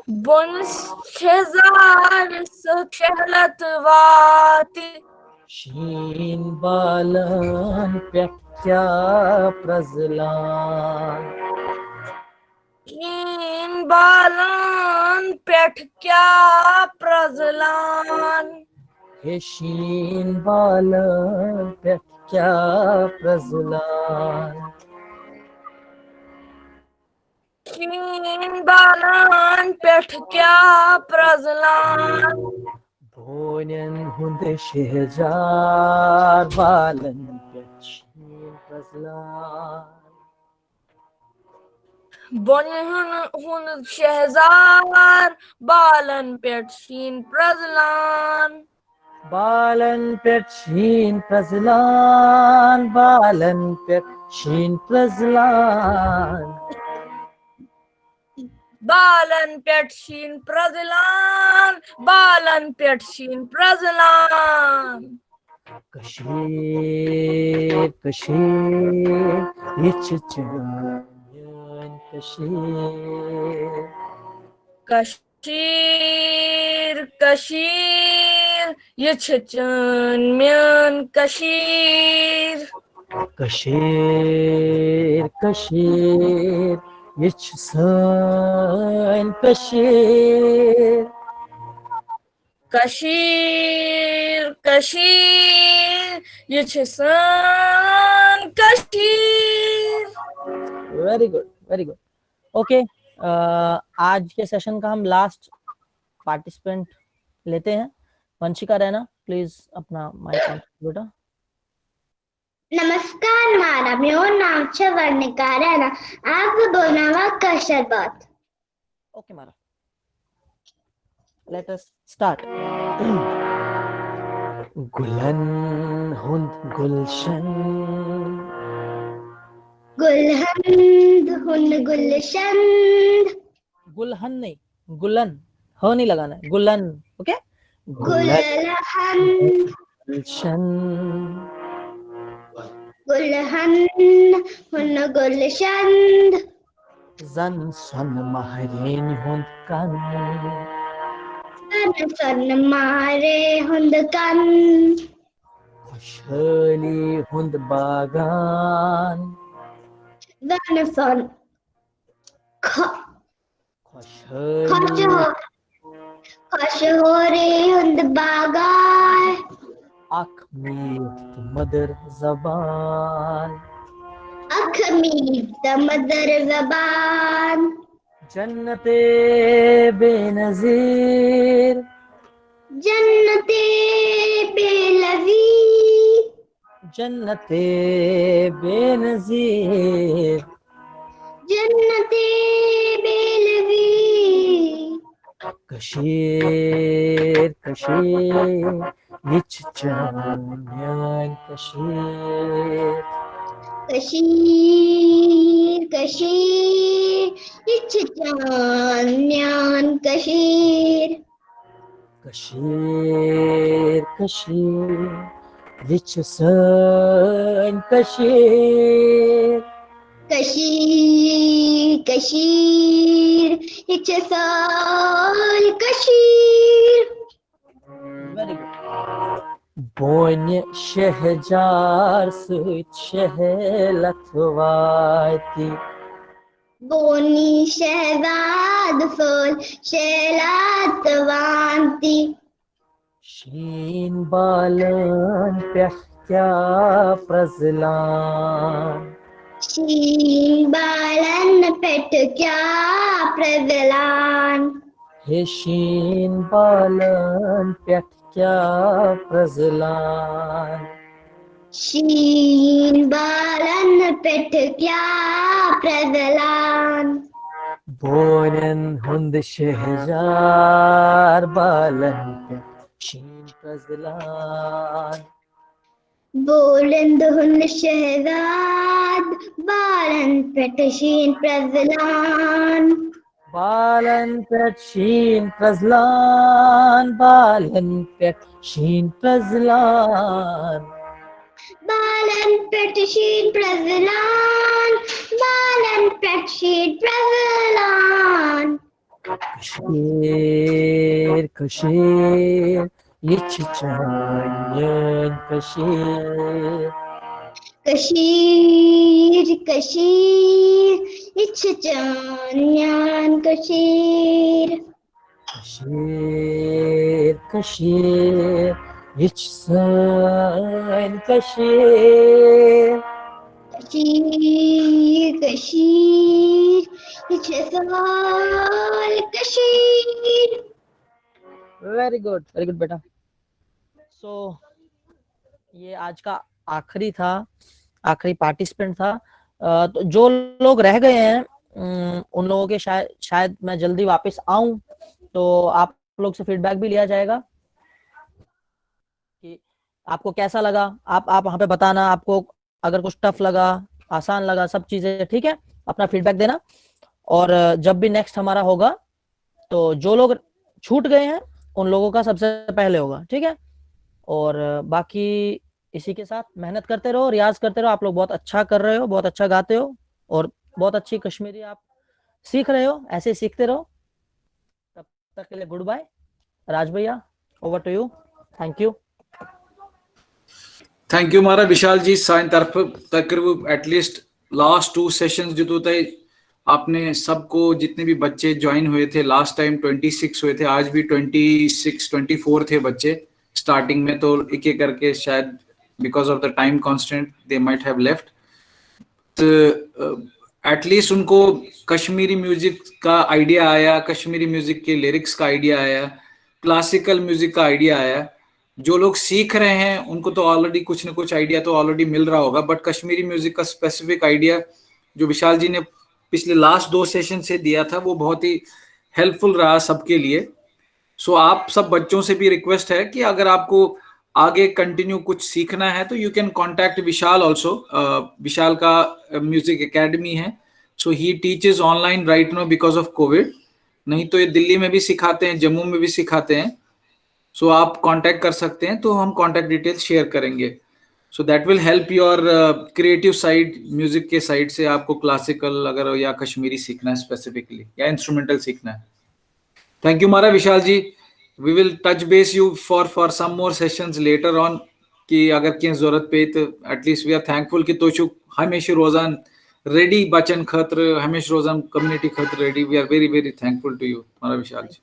Boni şehcar süt şehelat vati Şin balan pekya prazlan Şin balan pekya prazlan हे शीन बालन पे क्या प्रज़लान शीन बालन पे क्या प्रज़लान बोनन हुंद शहजार बालन पे शीन प्रज़लान बोनन हुंद शहजार बालन पे शीन प्रज़लान बालन पे शीन प्रज़लान बालन पे शीन प्रज़लान बालन पे शीन प्रज़लान बालन पे शीन प्रज़लान कशीर कशीर ये çiçeğin कशीर कशीर कशीर ये çiçeğin कशीर कशीर कशीर ये çiçeğin कशीर कशीर कशीर ये çiçeğin Kashir very good okay आज के सेशन का हम लास्ट पार्टिसिपेंट लेते हैं वंशिका रैना प्लीज अपना माइक ऑन बेटा नमस्कार मारा मेरा नाम है वर्णिका रैना आप बोलना कशर बात ओके मारा लेट अस स्टार्ट गुलन हुंद गुलशन गुलहंद हुन गुलशन गुलहन नहीं गुलन हो नहीं लगाना है गुलन ओके गुलहन गुलशन गुलहन हुन गुलशन जन सन महरेन हुंद कन सन मारे हुंद कन खुशहाली हुंद बागान वन सन खुशहाली खुश हो रे हुंद बागान आँख मीठ मधुर ज़बान आँख मीठ मधुर ज़बान जन्नते बेनज़ीर जन्नते बेलज़ीर जन्नते बेनज़ीर जन्नते बेलज़ीर कशीर कशीर ये çiçeğin कशीर कशीर कशीर ये çiçeğin कशीर कशीर कशीर ये çiçeğin in Kashmir. Kashmir, Kashmir, it's a soul, Kashmir. Very good. Bonye Shehjar Suit Shehelatwati. Boni Shehzad Ful, Shelatwanti. Sheen Balan Pehkya Frazlan. Sheen Balan Pet Kya Pravalan. Hey Sheen Balan Pehkya Frazlan. Sheen Balan Pet Kya Pravalan. Bonen Hund Shehjar Balan Peh Sheen Frazlan. बुलंद हुन शहजाद बालन पेटशीन प्रजलान. Balan Peh Sheen Frazlan. Balan Peh Sheen Frazlan. बालन पेटशीन प्रजलान. बालन पेटशीन प्रजलान. Kashmir, Kashmir, Yichchayan Kashmir. Kashir Kashir इच्छान्यान Kashir. Kashmir, Kashmir, Yichchayan Kashmir. Kashir Kashir इच्छान Kashir. Very good बेटा. So ये आज का आखिरी participant था. तो जो लोग रह गए हैं उन लोगों के शायद मैं जल्दी वापस आऊं तो आप लोग से फीडबैक भी लिया जाएगा कि आपको कैसा लगा. आप वहां पे बताना, आपको अगर कुछ टफ लगा, आसान लगा, सब चीजें ठीक है, अपना फीडबैक देना. और जब भी नेक्स्ट हमारा होगा तो जो लोग छूट गए हैं उन लोगों का सबसे पहले होगा, ठीक है. और बाकी इसी के साथ मेहनत करते रहो, रियाज करते रहो. आप लोग बहुत अच्छा कर रहे हो, बहुत अच्छा गाते हो और बहुत अच्छी कश्मीरी आप सीख रहे हो. ऐसे ही सीखते रहो. तब तक के लिए गुड बाय. राज भैया, over to you. Thank you. Thank you मारा विशाल जी. साइन तरफ तकरीब एटलीस्ट लास्ट 2 सेशंस जो थे आपने सबको, जितने भी बच्चे ज्वाइन हुए थे लास्ट टाइम 26 हुए थे, आज भी 24 थे बच्चे स्टार्टिंग में. तो एक एक करके शायद because of the time constant they might have left. तो एटलीस्ट उनको कश्मीरी म्यूजिक का आइडिया आया, कश्मीरी म्यूजिक के लिरिक्स का आइडिया आया, क्लासिकल म्यूजिक का आइडिया आया. जो लोग सीख रहे हैं उनको तो ऑलरेडी कुछ ना कुछ आइडिया तो ऑलरेडी मिल रहा होगा, बट कश्मीरी म्यूजिक का स्पेसिफिक आइडिया जो विशाल जी ने पिछले लास्ट 2 सेशन से दिया था वो बहुत ही हेल्पफुल रहा सबके लिए. सो आप सब बच्चों से भी रिक्वेस्ट है कि अगर आपको आगे कंटिन्यू कुछ सीखना है तो you can contact Vishal also. Vishal का म्यूजिक एकेडमी है. So he teaches online right now because of Covid. नहीं तो ये दिल्ली में भी सिखाते हैं, जम्मू में भी सिखाते हैं. सो आप कांटेक्ट कर सकते हैं, तो हम कांटेक्ट डिटेल्स शेयर करेंगे. So that will help your creative side, music के साइड से आपको क्लासिकल अगर या कश्मीरी सीखना है स्पेसिफिकली या इंस्ट्रूमेंटल सीखना है. थैंक यू मारा Vishal ji. We will touch base you for some more sessions later on कि अगर कहीं जरूरत पे तो एटलीस्ट वी आर थैंकफुल कि तो हमेशा रोजान रेडी बचन खतर, हमेशा रोजान कम्युनिटी खतर ready. We are very very thankful to you मारा विशाल जी.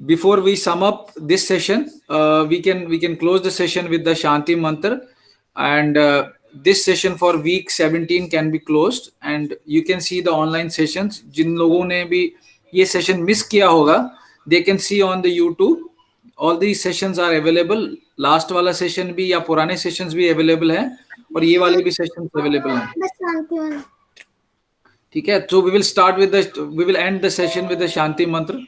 Before we sum up this session, we can close the session with the Shanti Mantra, and this session for week 17 can be closed, and you can see the online sessions. जिन लोगों ने भी ये session miss किया होगा, they can see on the YouTube. All these sessions are available. Last वाला session भी या पुराने sessions भी available हैं और ये वाले भी sessions available हैं. ठीक है. So we will end the session with the Shanti Mantra.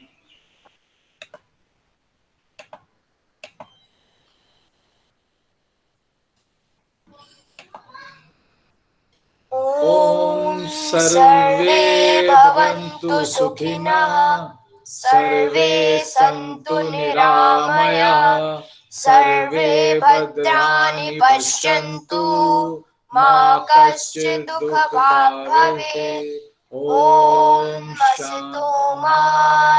ओम सर्वे भवन्तु सुखिनः, सर्वे सन्तु निरामयाः, सर्वे भद्राणि पश्यन्तु मा कश्चित् दुःखभाग् भवेत्। ॐ असतो मा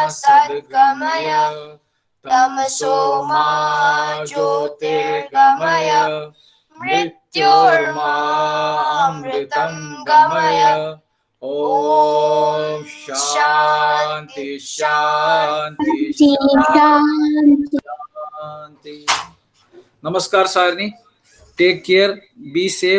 सद्गमय तमसो मा ज्योतिर्गमय मृत्योर्मा अमृतं गमय। ॐ शान्ति शान्ति शान्ति। नमस्कार सारिणी, टेक केयर, बी सेफ,